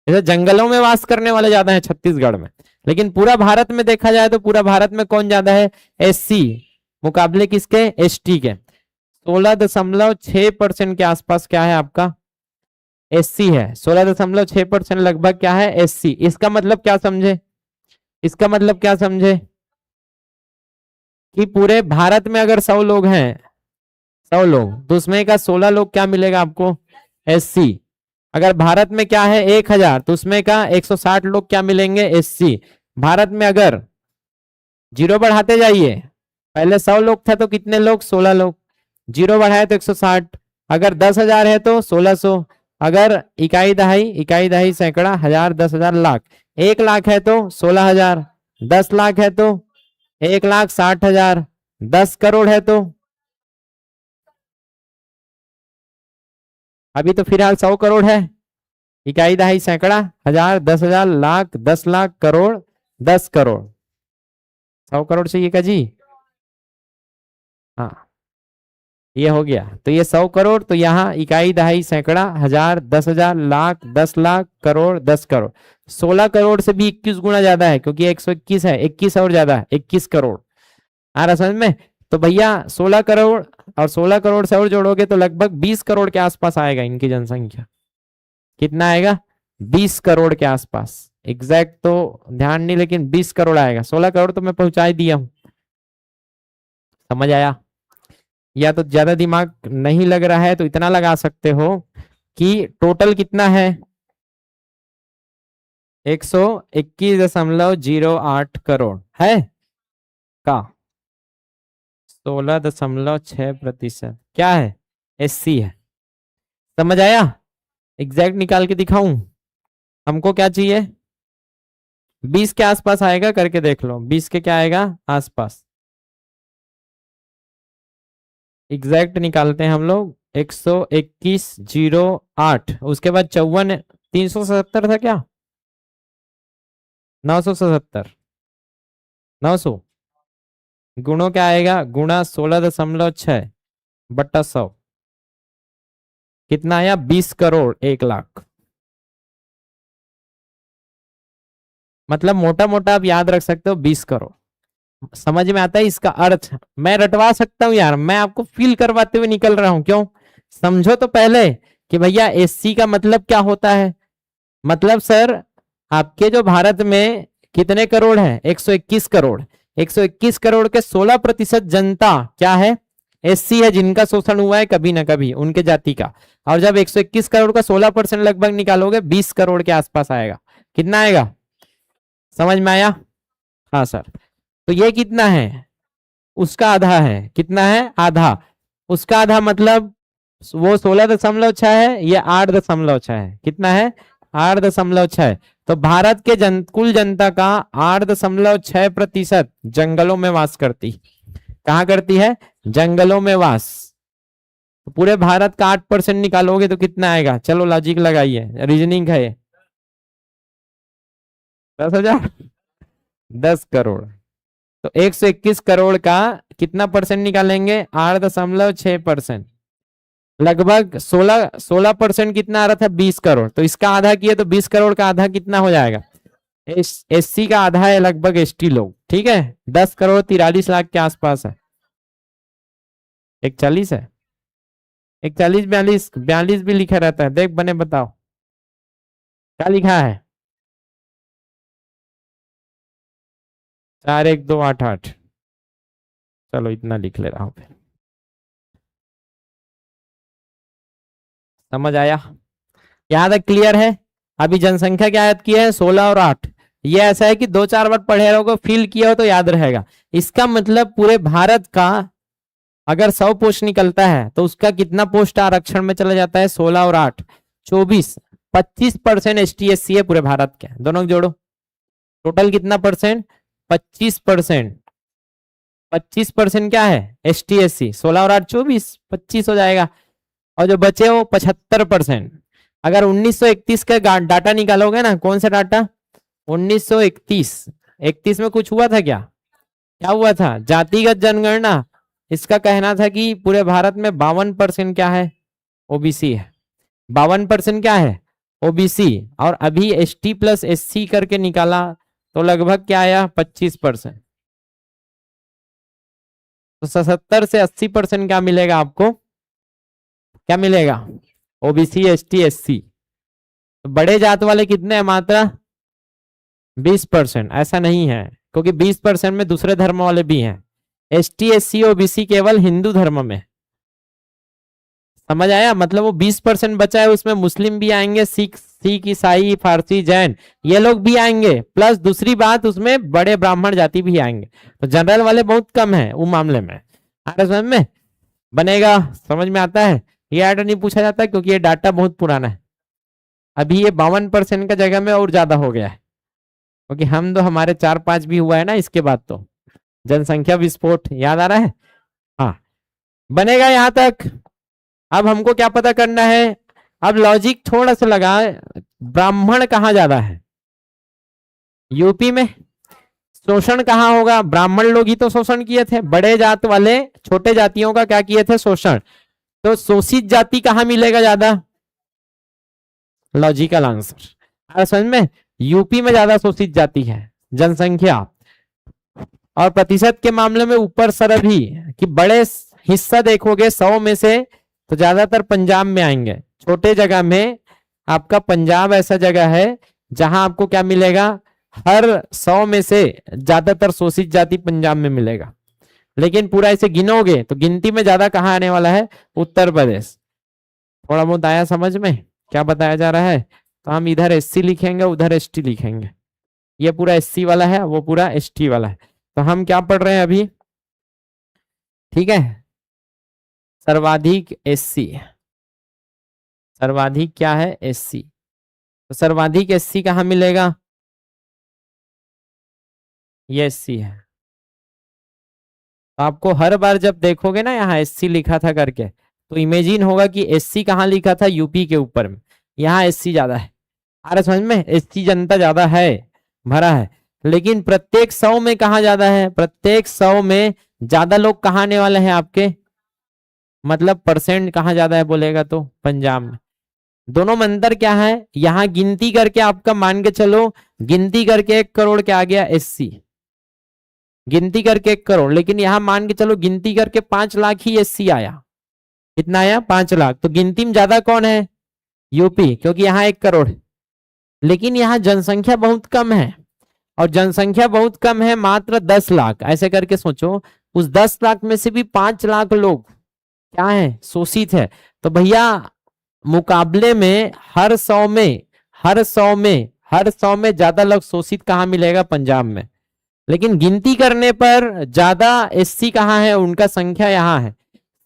जैसे जंगलों में वास करने वाले ज्यादा है छत्तीसगढ़ में। लेकिन पूरा भारत में देखा जाए तो पूरा भारत में कौन ज्यादा है, एससी मुकाबले किसके, एसटी के। 16.6% के आसपास क्या है आपका, एससी है। 16.6% लगभग क्या है, एससी। इसका मतलब क्या समझे, इसका मतलब क्या समझे कि पूरे भारत में अगर 100 लोग हैं, 100 लोग, तो उसमें का 16 लोग क्या मिलेगा आपको, एससी। अगर भारत में क्या है 1000, तो उसमें का 160 लोग क्या मिलेंगे, एससी। भारत में अगर जीरो बढ़ाते जाइए, पहले 100 लोग था तो कितने लोग, 16 लोग, जीरो बढ़ाए तो 160। अगर 10,000 है तो 1600, अगर इकाई दहाई सैकड़ा, हजार, 10,000, लाख, 1 लाख है तो 16,000, 10 लाख है तो 1,60,000, 10 करोड़ है तो अभी तो फिलहाल 100 करोड़ है। इकाई दहाई सैकड़ा, हजार, 10,000, लाख, 10 लाख, करोड़, 10 करोड़, 100 करोड़ चाहिए का जी। हाँ ये हो गया, तो ये 100 करोड़, तो यहाँ इकाई दहाई सैकड़ा, हजार, 10,000, लाख, 10 लाख, करोड़, 10 करोड़। 16 करोड़ से भी 21 गुना ज्यादा है, क्योंकि 121 है, 21 और ज्यादा है, 21 करोड़। आ रहा समझ में? तो भैया 16 करोड़ और 16 करोड़ से और जोड़ोगे तो लगभग 20 करोड़ के आसपास आएगा इनकी जनसंख्या। कितना आएगा, 20 करोड़ के आसपास। एग्जैक्ट तो ध्यान नहीं, लेकिन 20 करोड़ आएगा। 16 करोड़ तो मैं पहुंचा ही दिया हूं, समझ आया? या तो ज्यादा दिमाग नहीं लग रहा है तो इतना लगा सकते हो कि टोटल कितना है, 121.08 करोड़ है का, 16.6% क्या है, एससी है। समझ आया? एग्जैक्ट निकाल के दिखाऊं? हमको क्या चाहिए, 20 के आसपास आएगा, करके देख लो, 20 के क्या आएगा आसपास। एग्जैक्ट निकालते हैं हम लोग, 121.08, उसके बाद 54, 377 था क्या, 977, 900 गुणों क्या आएगा, गुणा 16.6 बट्टा 100, कितना आया, 20 करोड़ 1 लाख। मतलब मोटा मोटा आप याद रख सकते हो 20 करोड़। समझ में आता है इसका अर्थ? मैं रटवा सकता हूं यार, मैं आपको फील करवाते हुए निकल रहा हूं, क्यों? समझो तो पहले कि भैया एससी का मतलब क्या होता है। मतलब सर आपके जो भारत में कितने करोड़ है, 121 करोड़, 121 करोड़ के 16% जनता क्या है, एससी है, जिनका शोषण हुआ है कभी ना कभी उनके जाति का। और जब 121 करोड़ का 16% लगभग निकालोगे, 20 करोड़ के आसपास आएगा। कितना आएगा, समझ में आया? हाँ सर। तो ये कितना है, उसका आधा है, कितना है, आधा। उसका आधा मतलब वो 16.6 है, ये 8.6 है। कितना है, 8.6। तो भारत के कुल जनता का 8.6% जंगलों में वास करती। कहाँ करती है, जंगलों में वास। तो पूरे भारत का 8% निकालोगे तो कितना आएगा, चलो लॉजिक लगाइए, रीजनिंग है। 10,000, 10 करोड़। तो 121 करोड़ का कितना परसेंट निकालेंगे, 8.6%। लगभग 16% कितना आ रहा था, 20 करोड़। तो इसका आधा किए तो 20 करोड़ का आधा कितना हो जाएगा, एससी का आधा है लगभग एसटी लोग, ठीक है। 10 करोड़ 43 लाख के आसपास है। 41 है, 41 42 42 भी लिखा रहता है, देख बने बताओ क्या लिखा है। 4 1 2 8 8, चलो इतना लिख ले रहा हूं फिर। समझ आया, यहाँ तक क्लियर है। अभी जनसंख्या क्या याद किया है, 16 और 8। ये ऐसा है कि 2 4 बार पढ़े रहोगे, फील किया हो तो याद रहेगा। इसका मतलब पूरे भारत का अगर 100 पोस्ट निकलता है तो उसका कितना पोस्ट आरक्षण में चला जाता है, 16 और 8 24। 25% ST SC है पूरे भारत के, दोनों को जोड़ो। टोटल कितना परसेंट, 25%। 25% क्या है, ST SC। 16 और 8 24, 25 हो जाएगा। और जो बचे हो 75%। अगर 1931 का डाटा निकालोगे ना, कौन सा डाटा, 1931। 31 में कुछ हुआ था क्या, क्या हुआ था, जातिगत जनगणना। इसका कहना था कि पूरे भारत में 52% क्या है, ओबीसी है। 52% क्या है, ओबीसी। और अभी ST प्लस SC करके निकाला तो लगभग क्या आया, 25%। तो 77 से 80% क्या मिलेगा आपको, क्या मिलेगा, ओबीसी ST SC। तो बड़े जात वाले कितने हैं, मात्रा 20%। ऐसा नहीं है, क्योंकि 20% में दूसरे धर्म वाले भी हैं। ST SC OBC केवल हिंदू धर्म में। समझ आया, मतलब वो 20% बचा है, उसमें मुस्लिम भी आएंगे, सिख ईसाई फारसी जैन, ये लोग भी आएंगे। प्लस दूसरी बात, उसमें बड़े ब्राह्मण जाति भी आएंगे। तो जनरल वाले बहुत कम है वो मामले में। समझ में बनेगा, समझ में आता है। ये डाटा नहीं पूछा जाता क्योंकि ये डाटा बहुत पुराना है। अभी ये 52% का जगह में और ज्यादा हो गया है, क्योंकि हम तो हमारे 4 5 भी हुआ है ना इसके बाद। तो जनसंख्या विस्फोट याद आ रहा है, हाँ बनेगा यहां तक। अब हमको क्या पता करना है, अब लॉजिक थोड़ा सा लगा, ब्राह्मण कहाँ ज्यादा है, यूपी में। शोषण कहाँ होगा, ब्राह्मण लोग ही तो शोषण किए थे, बड़े जात वाले छोटे जातियों का क्या किए थे, शोषण। तो शोषित जाति कहाँ मिलेगा ज्यादा, लॉजिकल आंसर समझ में, यूपी में ज्यादा शोषित जाति है जनसंख्या। और प्रतिशत के मामले में ऊपर सर भी कि बड़े हिस्सा देखोगे 100 में से तो ज्यादातर पंजाब में आएंगे। छोटे जगह में आपका पंजाब ऐसा जगह है जहां आपको क्या मिलेगा, हर 100 में से ज्यादातर शोषित जाति पंजाब में मिलेगा। लेकिन पूरा इसे गिनोगे तो गिनती में ज्यादा कहाँ आने वाला है, उत्तर प्रदेश। थोड़ा बहुत आया समझ में क्या बताया जा रहा है। तो हम इधर SC लिखेंगे, उधर ST लिखेंगे। ये पूरा SC वाला है, वो पूरा ST वाला है। तो हम क्या पढ़ रहे हैं अभी, ठीक है, सर्वाधिक SC। सर्वाधिक क्या है, SC। तो सर्वाधिक SC कहाँ मिलेगा, ये SC है। तो आपको हर बार जब देखोगे ना यहाँ SC लिखा था करके, तो इमेजिन होगा कि SC कहाँ लिखा था, यूपी के ऊपर में। यहाँ SC ज्यादा है, आ रहा समझ में, SC जनता ज्यादा है, भरा है। लेकिन प्रत्येक 100 में कहाँ ज्यादा है, प्रत्येक 100 में ज्यादा लोग कहाँ आने वाले हैं आपके, मतलब परसेंट कहाँ ज्यादा है बोलेगा तो पंजाब में। दोनों में अंतर क्या है, यहां गिनती करके आपका मान के चलो, गिनती करके 1 करोड़ के आ गया SC, गिनती करके 1 करोड़। लेकिन यहां मान के चलो गिनती करके 5 लाख ही SC आया। कितना आया, 5 लाख। तो गिनती में ज्यादा कौन है, यूपी, क्योंकि यहाँ 1 करोड़। लेकिन यहाँ जनसंख्या बहुत कम है, और जनसंख्या बहुत कम है मात्र 10 लाख। ऐसे करके सोचो, उस 10 लाख में से भी 5 लाख लोग क्या है, शोषित है। तो भैया मुकाबले में हर 100 में, हर 100 में, हर 100 में ज्यादा लोग शोषित कहाँ मिलेगा, पंजाब में। लेकिन गिनती करने पर ज्यादा SC कहाँ है, उनका संख्या यहाँ है।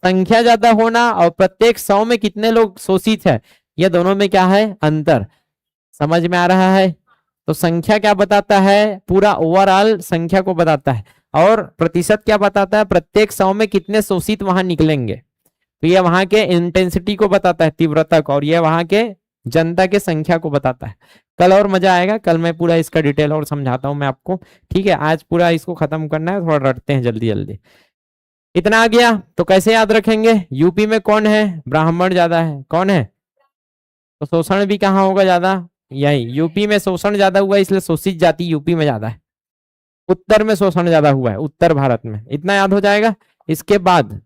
संख्या ज्यादा होना और प्रत्येक 100 में कितने लोग शोषित है, ये दोनों में क्या है, अंतर। समझ में आ रहा है। तो संख्या क्या बताता है, पूरा ओवरऑल संख्या को बताता है। और प्रतिशत क्या बताता है, प्रत्येक 100 में कितने शोषित वहां निकलेंगे। तो ये वहां के इंटेंसिटी को बताता है, तीव्रता को, और ये वहां के जनता के संख्या को बताता है। कल और मजा आएगा, कल मैं पूरा इसका डिटेल और समझाता हूं मैं आपको, ठीक है। आज पूरा इसको खत्म करना है, थोड़ा रटते हैं जल्दी जल्दी। इतना आ गया तो कैसे याद रखेंगे, यूपी में कौन है, ब्राह्मण ज्यादा है, कौन है, तो शोषण भी कहाँ होगा ज्यादा, यही यूपी में शोषण ज्यादा हुआ है, इसलिए शोषित जाति यूपी में ज्यादा है। उत्तर में शोषण ज्यादा हुआ है, उत्तर भारत में। इतना याद हो जाएगा। इसके बाद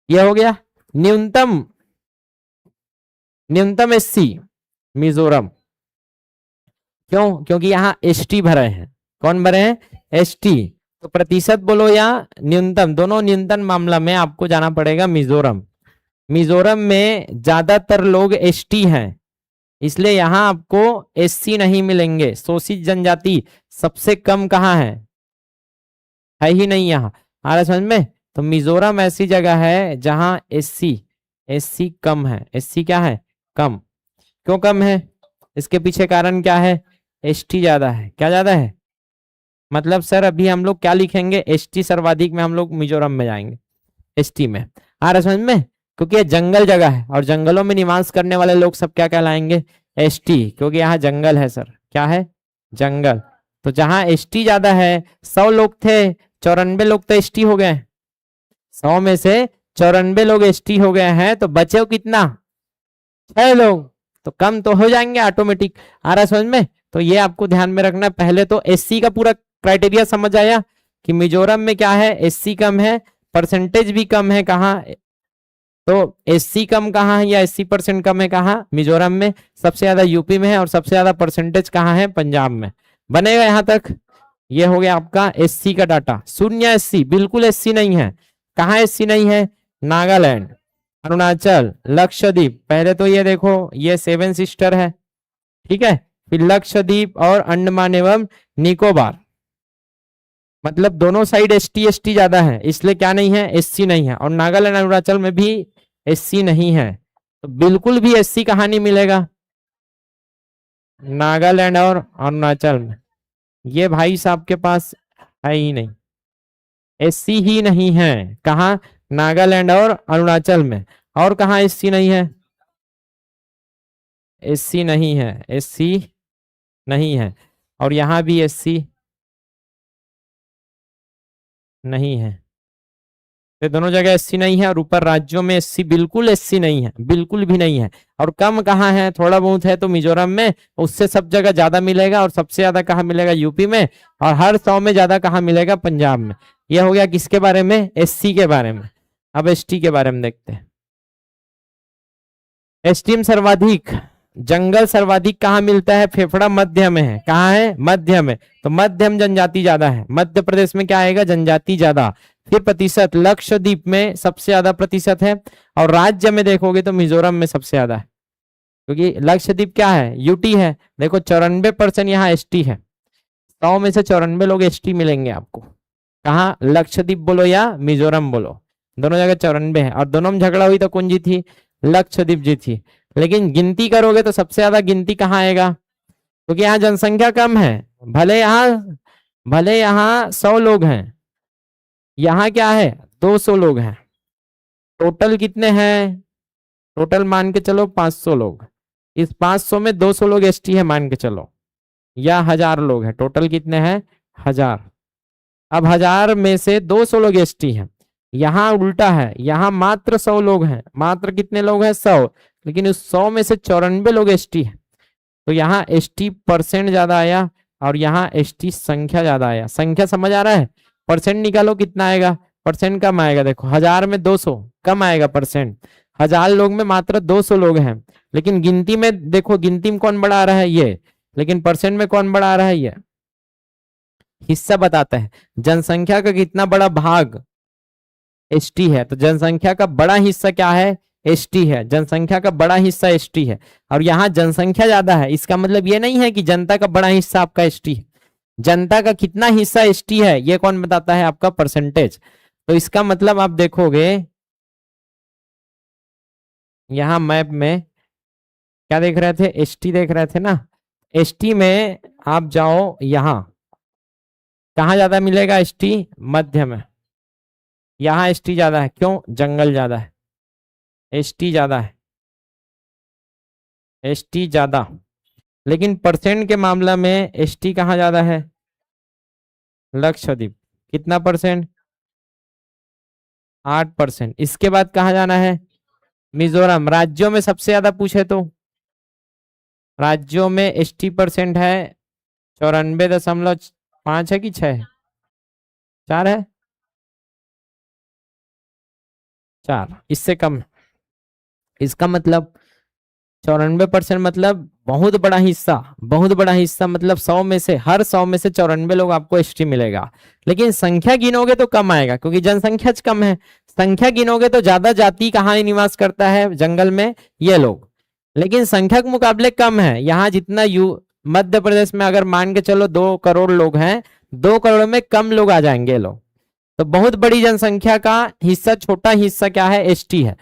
ये हो गया न्यूनतम, न्यूनतम एससी मिजोरम। क्यों? क्योंकि यहाँ एसटी भरे हैं। कौन भरे हैं? एसटी। तो प्रतिशत बोलो या न्यूनतम, दोनों न्यूनतम मामला में आपको जाना पड़ेगा मिजोरम। मिजोरम में ज्यादातर लोग एसटी हैं, इसलिए यहां आपको एससी नहीं मिलेंगे। शोषित जनजाति सबसे कम कहाँ है ही नहीं यहाँ। आ रहा समझ में? तो मिजोरम ऐसी जगह है जहां एससी, एससी कम है। एससी क्या है? कम। क्यों कम है? इसके पीछे कारण क्या है? एसटी ज्यादा है। क्या ज्यादा है? मतलब सर अभी हम लोग क्या लिखेंगे? एसटी सर्वाधिक में हम लोग मिजोरम में जाएंगे, एसटी में। आ रहा समझ में? क्योंकि ये जंगल जगह है और जंगलों में निवास करने वाले लोग सब क्या कहलाएंगे? एसटी। क्योंकि यहाँ जंगल है सर। क्या है? जंगल। तो जहां एसटी ज्यादा है, 100 लोग थे, 94 लोग तो एसटी हो गए। 100 में से 94 लोग एसटी हो गए हैं, तो बचे हो कितना? 6 लोग। तो कम तो हो जाएंगे ऑटोमेटिक। आ रहा समझ में? तो ये आपको ध्यान में रखना। पहले तो एससी का पूरा क्राइटेरिया समझ आया कि मिजोरम में क्या है? एससी कम है, परसेंटेज भी कम है। कहाँ? तो एससी कम कहाँ है या 80% कम है? कहाँ? मिजोरम में। सबसे ज्यादा यूपी में है और सबसे ज्यादा परसेंटेज कहाँ है? पंजाब में। बनेगा यहां तक? ये हो गया आपका एससी का डाटा। शून्य एससी, बिल्कुल एससी नहीं है। कहाँ एससी नहीं है? नागालैंड, अरुणाचल, लक्षद्वीप। पहले तो ये देखो, ये 7 सिस्टर है, ठीक है। फिर लक्षद्वीप और अंडमान एवं निकोबार, मतलब दोनों साइड एसटी ज्यादा है, इसलिए क्या नहीं है? एससी नहीं है। और नागालैंड अरुणाचल में भी एससी नहीं है। तो बिल्कुल भी एससी कहाँ नहीं मिलेगा? नागालैंड और अरुणाचल में। ये भाई साहब के पास है ही नहीं, एससी ही नहीं है। कहाँ? नागालैंड और अरुणाचल में। और कहाँ एससी नहीं है? एससी नहीं है, एससी नहीं है। और यहां भी एससी नहीं है। तो दोनों जगह एससी नहीं है और ऊपर राज्यों में एससी, बिल्कुल एससी नहीं है, बिल्कुल भी नहीं है। और कम कहाँ है? थोड़ा बहुत है तो मिजोरम में, उससे सब जगह ज्यादा मिलेगा। और सबसे ज्यादा कहाँ मिलेगा? यूपी में। और हर 100 में ज्यादा कहाँ मिलेगा? पंजाब में। यह हो गया किसके बारे में? एससी के बारे में। अब एसटी के बारे में देखते हैं। एसटी में सर्वाधिक, जंगल सर्वाधिक कहाँ मिलता है? फेफड़ा मध्य में है। कहाँ है? मध्य में। तो मध्यम जनजाति ज्यादा है। मध्य प्रदेश में क्या आएगा? जनजाति ज्यादा। फिर प्रतिशत, लक्षद्वीप में सबसे ज्यादा प्रतिशत है। और राज्य में देखोगे तो मिजोरम में सबसे ज्यादा है, क्योंकि लक्षद्वीप क्या है? यूटी है। देखो 94% यहाँ एसटी है। 100 में से 94 लोग एसटी मिलेंगे आपको। कहाँ? लक्षद्वीप बोलो या मिजोरम बोलो, दोनों जगह 94 है। और दोनों में झगड़ा हुई तो कौन जीती? लक्षद्वीप जीती। लेकिन गिनती करोगे तो सबसे ज्यादा गिनती कहाँ आएगा? क्योंकि यहाँ जनसंख्या कम है। भले यहाँ 100 लोग हैं, यहाँ क्या है? 200 लोग हैं। टोटल कितने हैं? टोटल मान के चलो 500 लोग। इस 500 में 200 लोग एसटी है मान के चलो, या 1000 लोग हैं। टोटल कितने हैं? 1000। अब 1000 में से 200 लोग एसटी हैं। यहाँ उल्टा है, यहाँ मात्र 100 लोग हैं। मात्र कितने लोग हैं? 100। लेकिन उस 100 में से 94 लोग एसटी है। तो यहाँ एसटी परसेंट ज्यादा आया और यहाँ एसटी संख्या ज्यादा आया। संख्या समझ आ रहा है? परसेंट निकालो कितना आएगा? परसेंट कम आएगा। देखो 1000 में 200 कम आएगा परसेंट। 1000 लोग में मात्र 200 लोग हैं। लेकिन गिनती में देखो, गिनती में कौन बड़ा आ रहा है? ये। लेकिन परसेंट में कौन बड़ा आ रहा है? ये। हिस्सा बताता है जनसंख्या का कितना बड़ा भाग एसटी है। तो जनसंख्या का बड़ा हिस्सा क्या है? एसटी है। जनसंख्या का बड़ा हिस्सा एसटी है। और यहाँ जनसंख्या ज्यादा है, इसका मतलब ये नहीं है कि जनता का बड़ा हिस्सा आपका एसटी है। जनता का कितना हिस्सा एसटी है ये कौन बताता है? आपका परसेंटेज। तो इसका मतलब आप देखोगे यहाँ मैप में क्या देख रहे थे? एसटी देख रहे थे ना। एसटी में आप जाओ, यहाँ कहाँ ज्यादा मिलेगा एसटी? मध्य में। यहाँ एसटी ज्यादा है। क्यों? जंगल ज्यादा है, एसटी ज्यादा है, एसटी ज्यादा। लेकिन परसेंट के मामला में एसटी कहाँ ज्यादा है? लक्षद्वीप। कितना परसेंट? 8%। इसके बाद कहाँ जाना है? मिजोरम। राज्यों में सबसे ज्यादा पूछे तो राज्यों में ST% है 94.5 है कि 6, 4 है, 4, इससे कम। इसका मतलब 94% मतलब बहुत बड़ा हिस्सा, बहुत बड़ा हिस्सा मतलब 100 में से, हर 100 में से 94 लोग आपको ST मिलेगा। लेकिन संख्या गिनोगे तो कम आएगा क्योंकि जनसंख्या कम है। संख्या गिनोगे तो ज्यादा जाति कहाँ निवास करता है जंगल में, ये लोग। लेकिन संख्या के मुकाबले कम है यहाँ। जितना मध्य प्रदेश में अगर मान के चलो 2 करोड़ लोग हैं, 2 करोड़ में कम लोग आ जाएंगे लोग। तो बहुत बड़ी जनसंख्या का हिस्सा, छोटा हिस्सा क्या है, ST है।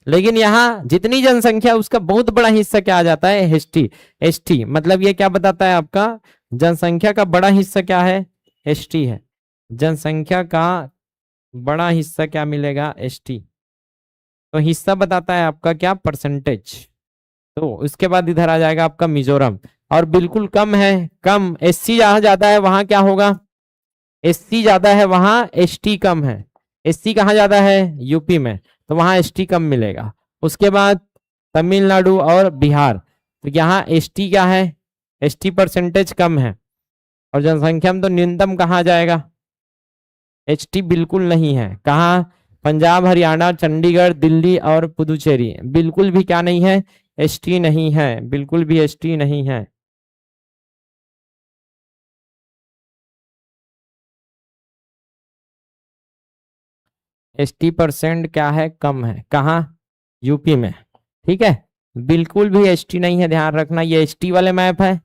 लेकिन यहाँ जितनी जनसंख्या उसका बहुत बड़ा हिस्सा क्या आ जाता है, ST। ST मतलब ये क्या बताता है आपका, जनसंख्या का बड़ा हिस्सा क्या है, ST है। जनसंख्या का बड़ा हिस्सा क्या मिलेगा, ST। तो हिस्सा बताता है आपका क्या, परसेंटेज। तो उसके बाद इधर आ जाएगा आपका मिजोरम। और बिल्कुल कम है, कम। SC जहां ज्यादा है वहां क्या होगा, SC ज्यादा है वहां ST कम है। SC कहाँ ज्यादा है, यूपी में, तो वहां ST कम मिलेगा। उसके बाद तमिलनाडु और बिहार, तो यहाँ ST क्या है, ST% कम है। और जनसंख्या में तो न्यूनतम कहाँ जाएगा, ST बिल्कुल नहीं है। कहाँ, पंजाब, हरियाणा, चंडीगढ़, दिल्ली और पुदुचेरी बिल्कुल भी क्या नहीं है, ST नहीं है, बिल्कुल भी ST नहीं है। ST% क्या है, कम है। कहाँ, यूपी में। ठीक है, बिल्कुल भी ST नहीं है, ध्यान रखना। ये ST वाले मैप है।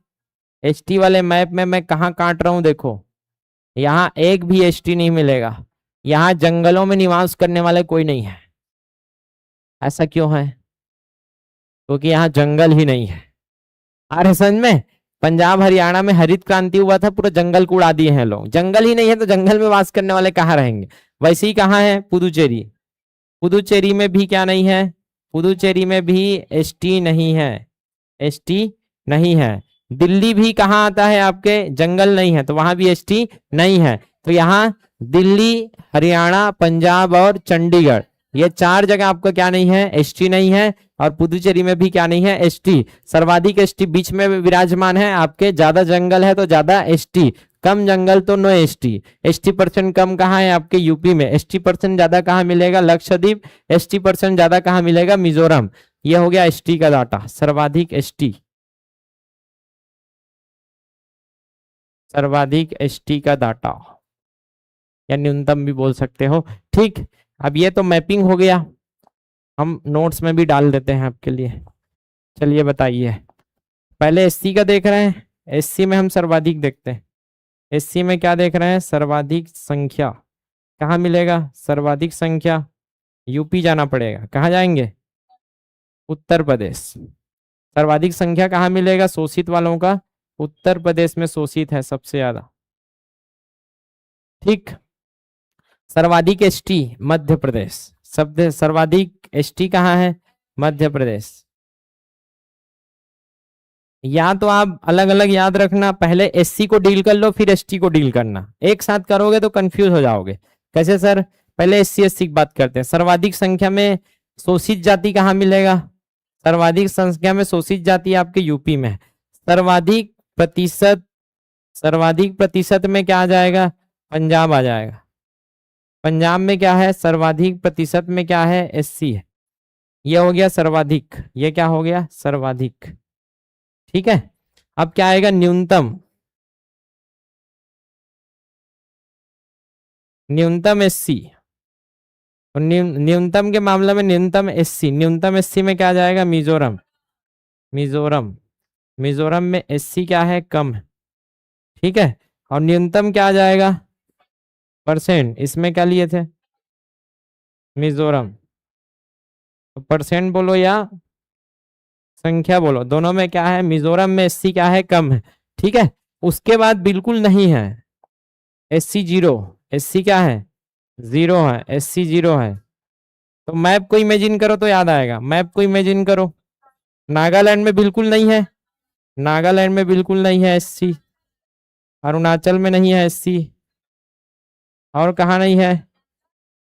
ST वाले मैप में मैं कहाँ काट रहा हूं, देखो यहाँ एक भी ST नहीं मिलेगा। यहाँ जंगलों में निवास करने वाले कोई नहीं है। ऐसा क्यों है, क्योंकि यहाँ जंगल ही नहीं है। आ रहे समझ में। पंजाब हरियाणा में हरित क्रांति हुआ था, पूरा जंगल को उड़ा दिए हैं लोग। जंगल ही नहीं है तो जंगल में वास करने वाले कहाँ रहेंगे। वैसे ही कहाँ है, पुदुचेरी। पुदुचेरी में भी क्या नहीं है, पुदुचेरी में भी ST नहीं है, ST नहीं है। दिल्ली भी कहाँ आता है आपके, जंगल नहीं है तो वहां भी ST नहीं है। तो यहाँ दिल्ली, हरियाणा, पंजाब और चंडीगढ़, ये 4 जगह आपका क्या नहीं है, ST नहीं है। और पुदुचेरी में भी क्या नहीं है, ST। सर्वाधिक ST बीच में विराजमान है आपके। ज्यादा जंगल है तो ज्यादा ST, कम जंगल तो नो ST। ST% कम कहाँ है आपके, यूपी में। ST% ज्यादा कहाँ मिलेगा, लक्षद्वीप। ST% ज्यादा कहाँ मिलेगा, मिजोरम। ये हो गया ST का डाटा, सर्वाधिक ST, सर्वाधिक ST का डाटा, या न्यूनतम भी बोल सकते हो। ठीक, अब ये तो मैपिंग हो गया, हम नोट्स में भी डाल देते हैं आपके लिए। चलिए बताइए, पहले SC का देख रहे हैं। SC में हम सर्वाधिक देखते हैं। SC में क्या देख रहे हैं, सर्वाधिक संख्या कहाँ मिलेगा, सर्वाधिक संख्या यूपी जाना पड़ेगा। कहाँ जाएंगे, उत्तर प्रदेश। सर्वाधिक संख्या कहाँ मिलेगा, शोषित वालों का, उत्तर प्रदेश में शोषित है सबसे ज्यादा। ठीक, सर्वाधिक ST मध्य प्रदेश। शब्द सर्वाधिक ST कहाँ है, मध्य प्रदेश। या तो आप अलग अलग याद रखना, पहले SC को डील कर लो फिर ST को डील करना। एक साथ करोगे तो कंफ्यूज हो जाओगे। कैसे सर, पहले SC की बात करते हैं। सर्वाधिक संख्या में शोषित जाति कहाँ मिलेगा, सर्वाधिक संख्या में शोषित जाति आपके यूपी में है। सर्वाधिक प्रतिशत, सर्वाधिक प्रतिशत में क्या आ जाएगा, पंजाब आ जाएगा। पंजाब में क्या है, सर्वाधिक प्रतिशत में क्या है, SC है। ये हो गया सर्वाधिक, ये क्या हो गया, सर्वाधिक। ठीक है, अब क्या आएगा, न्यूनतम। न्यूनतम SC, और न्यूनतम के मामले में न्यूनतम SC। न्यूनतम SC में क्या आ जाएगा, मिजोरम। मिजोरम, मिजोरम में SC क्या है, कम है। ठीक है, और न्यूनतम क्या आ जाएगा, परसेंट। इसमें क्या लिए थे, मिजोरम। तो परसेंट बोलो या संख्या बोलो, दोनों में क्या है, मिजोरम में SC क्या है, कम है। ठीक है, उसके बाद बिल्कुल नहीं है, SC 0। SC क्या है, 0 है, SC 0 है। तो मैप को इमेजिन करो तो याद आएगा, मैप को इमेजिन करो। नागालैंड में बिल्कुल नहीं है, नागालैंड में बिल्कुल नहीं है SC। अरुणाचल में नहीं है SC। और कहाँ नहीं है,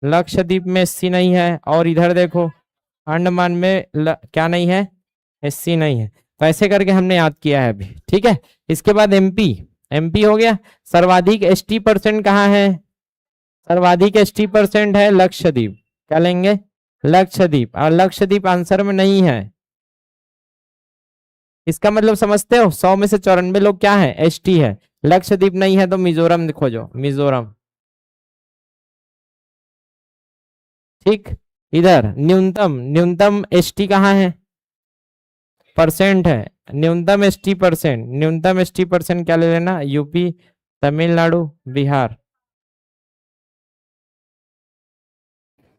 लक्षद्वीप में SC नहीं है। और इधर देखो, अंडमान में क्या नहीं है, SC नहीं है। तो ऐसे करके हमने याद किया है अभी, ठीक है। इसके बाद एमपी, एमपी हो गया। सर्वाधिक एसटी परसेंट कहाँ है? सर्वाधिक एसटी परसेंट है लक्षद्वीप। क्या लेंगे? लक्षद्वीप। और लक्षद्वीप आंसर में नहीं है, इसका मतलब समझते हो? 100 में से 94 लोग क्या है? एसटी है। लक्षद्वीप नहीं है तो मिजोरम खोजो, मिजोरम। ठीक। इधर न्यूनतम, न्यूनतम एसटी कहाँ है? परसेंट है। न्यूनतम एसटी परसेंट, न्यूनतम एसटी परसेंट क्या ले लेना? यूपी, तमिलनाडु, बिहार।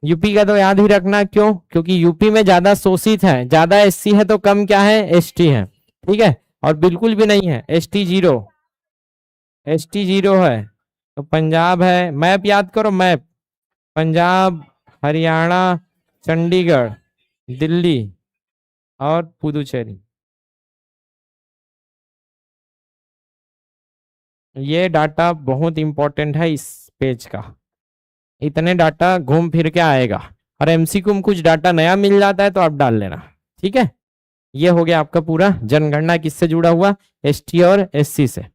यूपी का तो याद ही रखना, क्यों? क्योंकि यूपी में ज्यादा शोषित है, ज्यादा एससी है तो कम क्या है? एसटी है, ठीक है। और बिल्कुल भी नहीं है एसटी, जीरो, एसटी जीरो है। तो पंजाब है, मैप याद करो, मैप। पंजाब, हरियाणा, चंडीगढ़, दिल्ली और पुदुचेरी। ये डाटा बहुत इंपॉर्टेंट है इस पेज का, इतने डाटा घूम फिर के आएगा। और एमसीक्यू में कुछ डाटा नया मिल जाता है तो आप डाल लेना, ठीक है। ये हो गया आपका पूरा जनगणना किससे जुड़ा हुआ? एसटी और एससी से।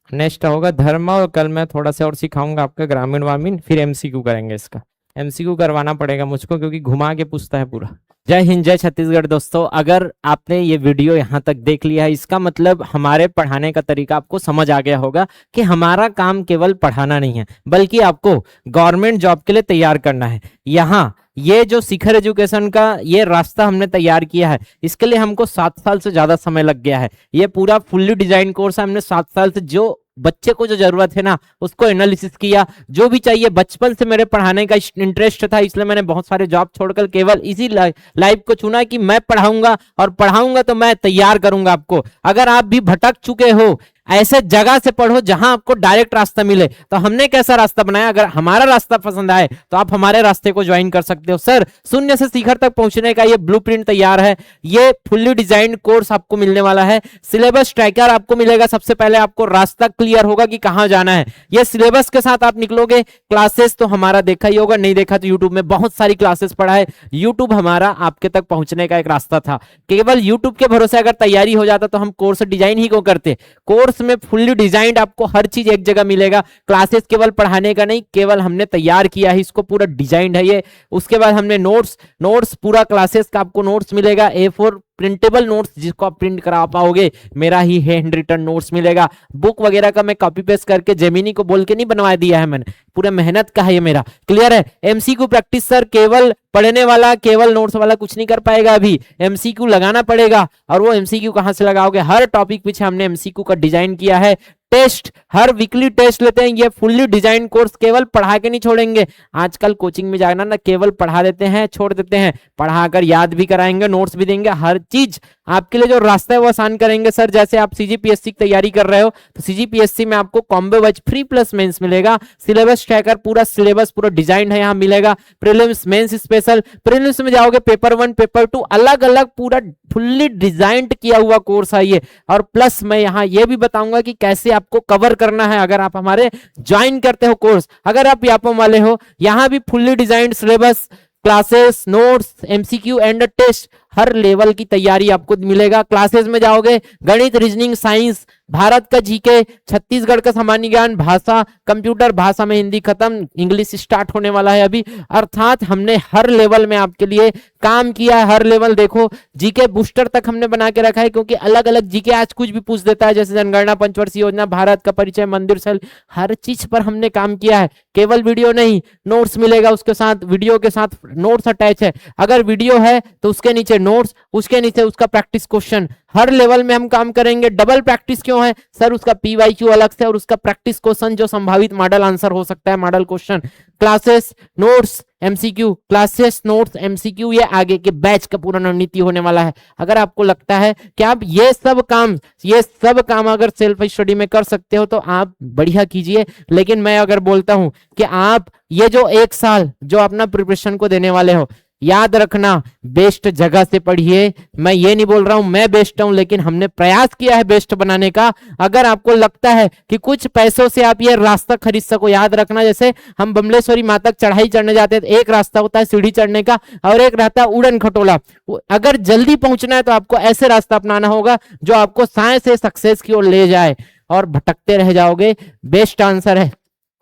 नेक्स्ट होगा धर्म, और कल मैं थोड़ा सा और सिखाऊंगा आपका ग्रामीण वामीण, फिर एमसीक्यू करेंगे। इसका एमसीक्यू करवाना पड़ेगा मुझको क्योंकि घुमा के पूछता है पूरा। जय हिंद, जय छत्तीसगढ़। दोस्तों, अगर आपने ये वीडियो यहाँ तक देख लिया है, इसका मतलब हमारे पढ़ाने का तरीका आपको समझ आ गया होगा कि हमारा काम केवल पढ़ाना नहीं है, बल्कि आपको गवर्नमेंट जॉब के लिए तैयार करना है। यहाँ ये जो शिखर एजुकेशन का ये रास्ता हमने तैयार किया है, इसके लिए हमको 7 साल से ज्यादा समय लग गया है। ये पूरा फुल्ली डिजाइन कोर्स है। हमने 7 साल से जो बच्चे को जो जरूरत है ना, उसको एनालिसिस किया, जो भी चाहिए। बचपन से मेरे पढ़ाने का इंटरेस्ट था, इसलिए मैंने बहुत सारे जॉब छोड़कर केवल इसी लाइफ को चुना कि मैं पढ़ाऊंगा, और पढ़ाऊंगा तो मैं तैयार करूंगा आपको। अगर आप भी भटक चुके हो, ऐसे जगह से पढ़ो जहां आपको डायरेक्ट रास्ता मिले। तो हमने कैसा रास्ता बनाया? अगर हमारा रास्ता पसंद आए तो आप हमारे रास्ते को ज्वाइन कर सकते हो। सर, शून्य से शिखर तक पहुंचने का ये ब्लूप्रिंट तैयार है। ये फुल्ली डिजाइंड कोर्स आपको मिलने वाला है। सिलेबस ट्रैकर आपको मिलेगा। सबसे पहले आपको रास्ता क्लियर होगा कि कहां जाना है। ये सिलेबस के साथ आप निकलोगे। क्लासेस तो हमारा देखा ही होगा, नहीं देखा तो यूट्यूब में बहुत सारी क्लासेस पढ़ा है। यूट्यूब हमारा आपके तक पहुंचने का एक रास्ता था। केवल यूट्यूब के भरोसे अगर तैयारी हो जाता तो हम कोर्स डिजाइन ही क्यों करते? कोर्स में फुल्ली डिजाइंड आपको हर चीज एक जगह मिलेगा। क्लासेस केवल पढ़ाने का नहीं, केवल हमने तैयार किया है इसको, पूरा डिजाइंड है ये। उसके बाद हमने नोट्स पूरा क्लासेस का आपको नोट्स मिलेगा। A4 प्रिंटेबल नोट्स, जिसको आप प्रिंट करा पाओगे। मेरा ही हैंड रिटन नोट्स मिलेगा। बुक वगैरह का मैं कॉपी पेस्ट करके जेमिनी को बोल के नहीं बनवा दिया है मैंने, पूरा मेहनत का है ये मेरा। क्लियर है? एमसीक्यू प्रैक्टिस सर केवल पढ़ने वाला, केवल नोट्स वाला कुछ नहीं कर पाएगा। अभी एमसीक्यू लगाना पड़ेगा। और वो एमसीक्यू कहां से लगाओगे? हर टॉपिक पीछे हमने एमसीक्यू का डिजाइन किया है। टेस्ट, हर वीकली टेस्ट लेते हैं। ये फुल्ली डिजाइन कोर्स केवल पढ़ा के नहीं छोड़ेंगे। आजकल कोचिंग में जाना ना, केवल पढ़ा देते हैं, छोड़ देते हैं। पढ़ाकर याद भी कराएंगे, नोट्स भी देंगे, हर चीज आपके लिए जो रास्ता है वो आसान करेंगे। सर, जैसे आप सीजीपीएससी की तैयारी कर रहे हो तो सीजीपीएससी में आपको combo batch free plus mains मिलेगा। सिलेबस ट्रैकर, पूरा सिलेबस पूरा डिजाइन है, यहाँ मिलेगा। Prelims, mains special. प्रीलिम्स में जाओगे, पेपर 1, पेपर 2 अलग अलग पूरा फुल्ली डिजाइंड किया हुआ कोर्स है ये। और प्लस मैं यहाँ ये भी बताऊंगा कि कैसे आपको कवर करना है अगर आप हमारे ज्वाइन करते हो कोर्स। अगर आप यापम वाले हो, यहाँ भी fully designed syllabus, classes, notes, MCQ and test, हर लेवल की तैयारी आपको मिलेगा। क्लासेस में जाओगे, गणित, रीजनिंग, साइंस, भारत का जीके, छत्तीसगढ़ का सामान्य ज्ञान, भाषा, कंप्यूटर, भाषा में हिंदी खत्म, इंग्लिश स्टार्ट होने वाला है अभी। अर्थात हमने हर लेवल में आपके लिए काम किया है। हर लेवल देखो, जीके बूस्टर तक हमने बना के रखा है, क्योंकि अलग अलग जीके आज कुछ भी पूछ देता है, जैसे जनगणना, पंचवर्षीय योजना, भारत का परिचय, मंदिर सेल, हर चीज पर हमने काम किया है। केवल वीडियो नहीं, नोट्स मिलेगा उसके साथ, वीडियो के साथ नोट्स अटैच है। अगर वीडियो है तो उसके नीचे नोट्स, उसके नीचे उसका प्रैक्टिस क्वेश्चन। हर लेवल में हम काम करेंगे। डबल प्रैक्टिस क्यों है सर? उसका पीवाईक्यू अलग से और उसका प्रैक्टिस क्वेश्चन जो संभावित मॉडल आंसर हो सकता है, model question. Classes, notes, MCQ, classes, notes, MCQ, ये आगे के बैच का पूरा रणनीति होने वाला है। अगर आपको लगता है कि आप ये सब काम अगर सेल्फ स्टडी में कर सकते हो तो आप बढ़िया कीजिए। लेकिन मैं अगर बोलता हूं कि आप ये जो 1 साल जो अपना प्रिपरेशन को देने वाले हो, याद रखना, बेस्ट जगह से पढ़िए। मैं ये नहीं बोल रहा हूं मैं बेस्ट हूं, लेकिन हमने प्रयास किया है बेस्ट बनाने का। अगर आपको लगता है कि कुछ पैसों से आप ये रास्ता खरीद सको, याद रखना जैसे हम बमलेश्वरी माता तक चढ़ाई चढ़ने जाते हैं तो एक रास्ता होता है सीढ़ी चढ़ने का और एक रहता है उड़न खटोला। अगर जल्दी पहुंचना है तो आपको ऐसे रास्ता अपनाना होगा जो आपको साइंस से सक्सेस की ओर ले जाए, और भटकते रह जाओगे। बेस्ट आंसर है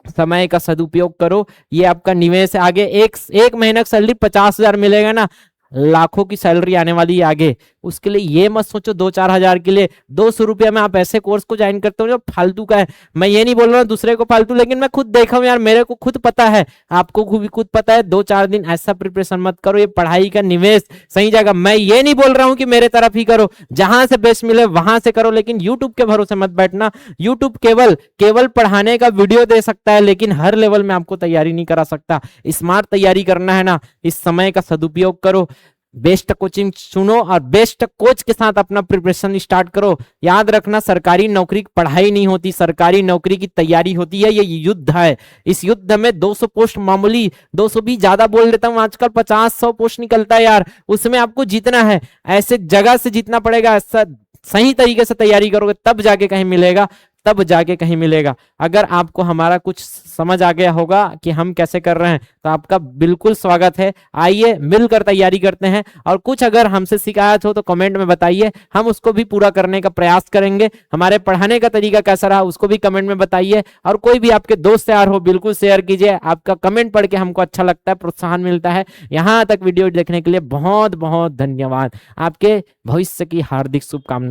समय का सदुपयोग करो। ये आपका निवेश है आगे। एक महीने की सैलरी 50,000 मिलेगा ना, लाखों की सैलरी आने वाली है आगे। उसके लिए ये मत सोचो 2-4 हजार के लिए 200 रुपया में आप ऐसे कोर्स को ज्वाइन करते हो जो फालतू का है। मैं ये नहीं बोल रहा हूँ दूसरे को फालतू, लेकिन मैं खुद देखा हूँ यार, मेरे को खुद पता है, आपको भी खुद पता है। 2-4 दिन ऐसा प्रिपरेशन मत करो, ये पढ़ाई का निवेश सही जगह। मैं ये नहीं बोल रहा हूँ कि मेरे तरफ ही करो, जहां से बेस्ट मिले वहां से करो, लेकिन यूट्यूब के भरोसे मत बैठना। यूट्यूब केवल पढ़ाने का वीडियो दे सकता है, लेकिन हर लेवल में आपको तैयारी नहीं करा सकता। स्मार्ट तैयारी करना है ना, इस समय का सदुपयोग करो, बेस्ट कोचिंग सुनो और बेस्ट कोच के साथ अपना प्रिपरेशन स्टार्ट करो। याद रखना, सरकारी नौकरी की पढ़ाई नहीं होती, सरकारी नौकरी की तैयारी होती है। ये युद्ध है, इस युद्ध में 200 पोस्ट मामूली, 200 भी ज्यादा बोल देता हूं, आजकल 50-100 पोस्ट निकलता है यार, उसमें आपको जीतना है। ऐसे जगह से जीतना पड़ेगा, ऐसा सही तरीके से तैयारी करोगे तब जाके कहीं मिलेगा, तब जाके कहीं मिलेगा। अगर आपको हमारा कुछ समझ आ गया होगा कि हम कैसे कर रहे हैं तो आपका बिल्कुल स्वागत है। आइए मिलकर तैयारी करते हैं, और कुछ अगर हमसे शिकायत हो तो कमेंट में बताइए, हम उसको भी पूरा करने का प्रयास करेंगे। हमारे पढ़ाने का तरीका कैसा रहा उसको भी कमेंट में बताइए, और कोई भी आपके दोस्त यार हो बिल्कुल शेयर कीजिए। आपका कमेंट पढ़ के हमको अच्छा लगता है, प्रोत्साहन मिलता है। यहाँ तक वीडियो देखने के लिए बहुत बहुत धन्यवाद। आपके भविष्य की हार्दिक शुभकामनाएं।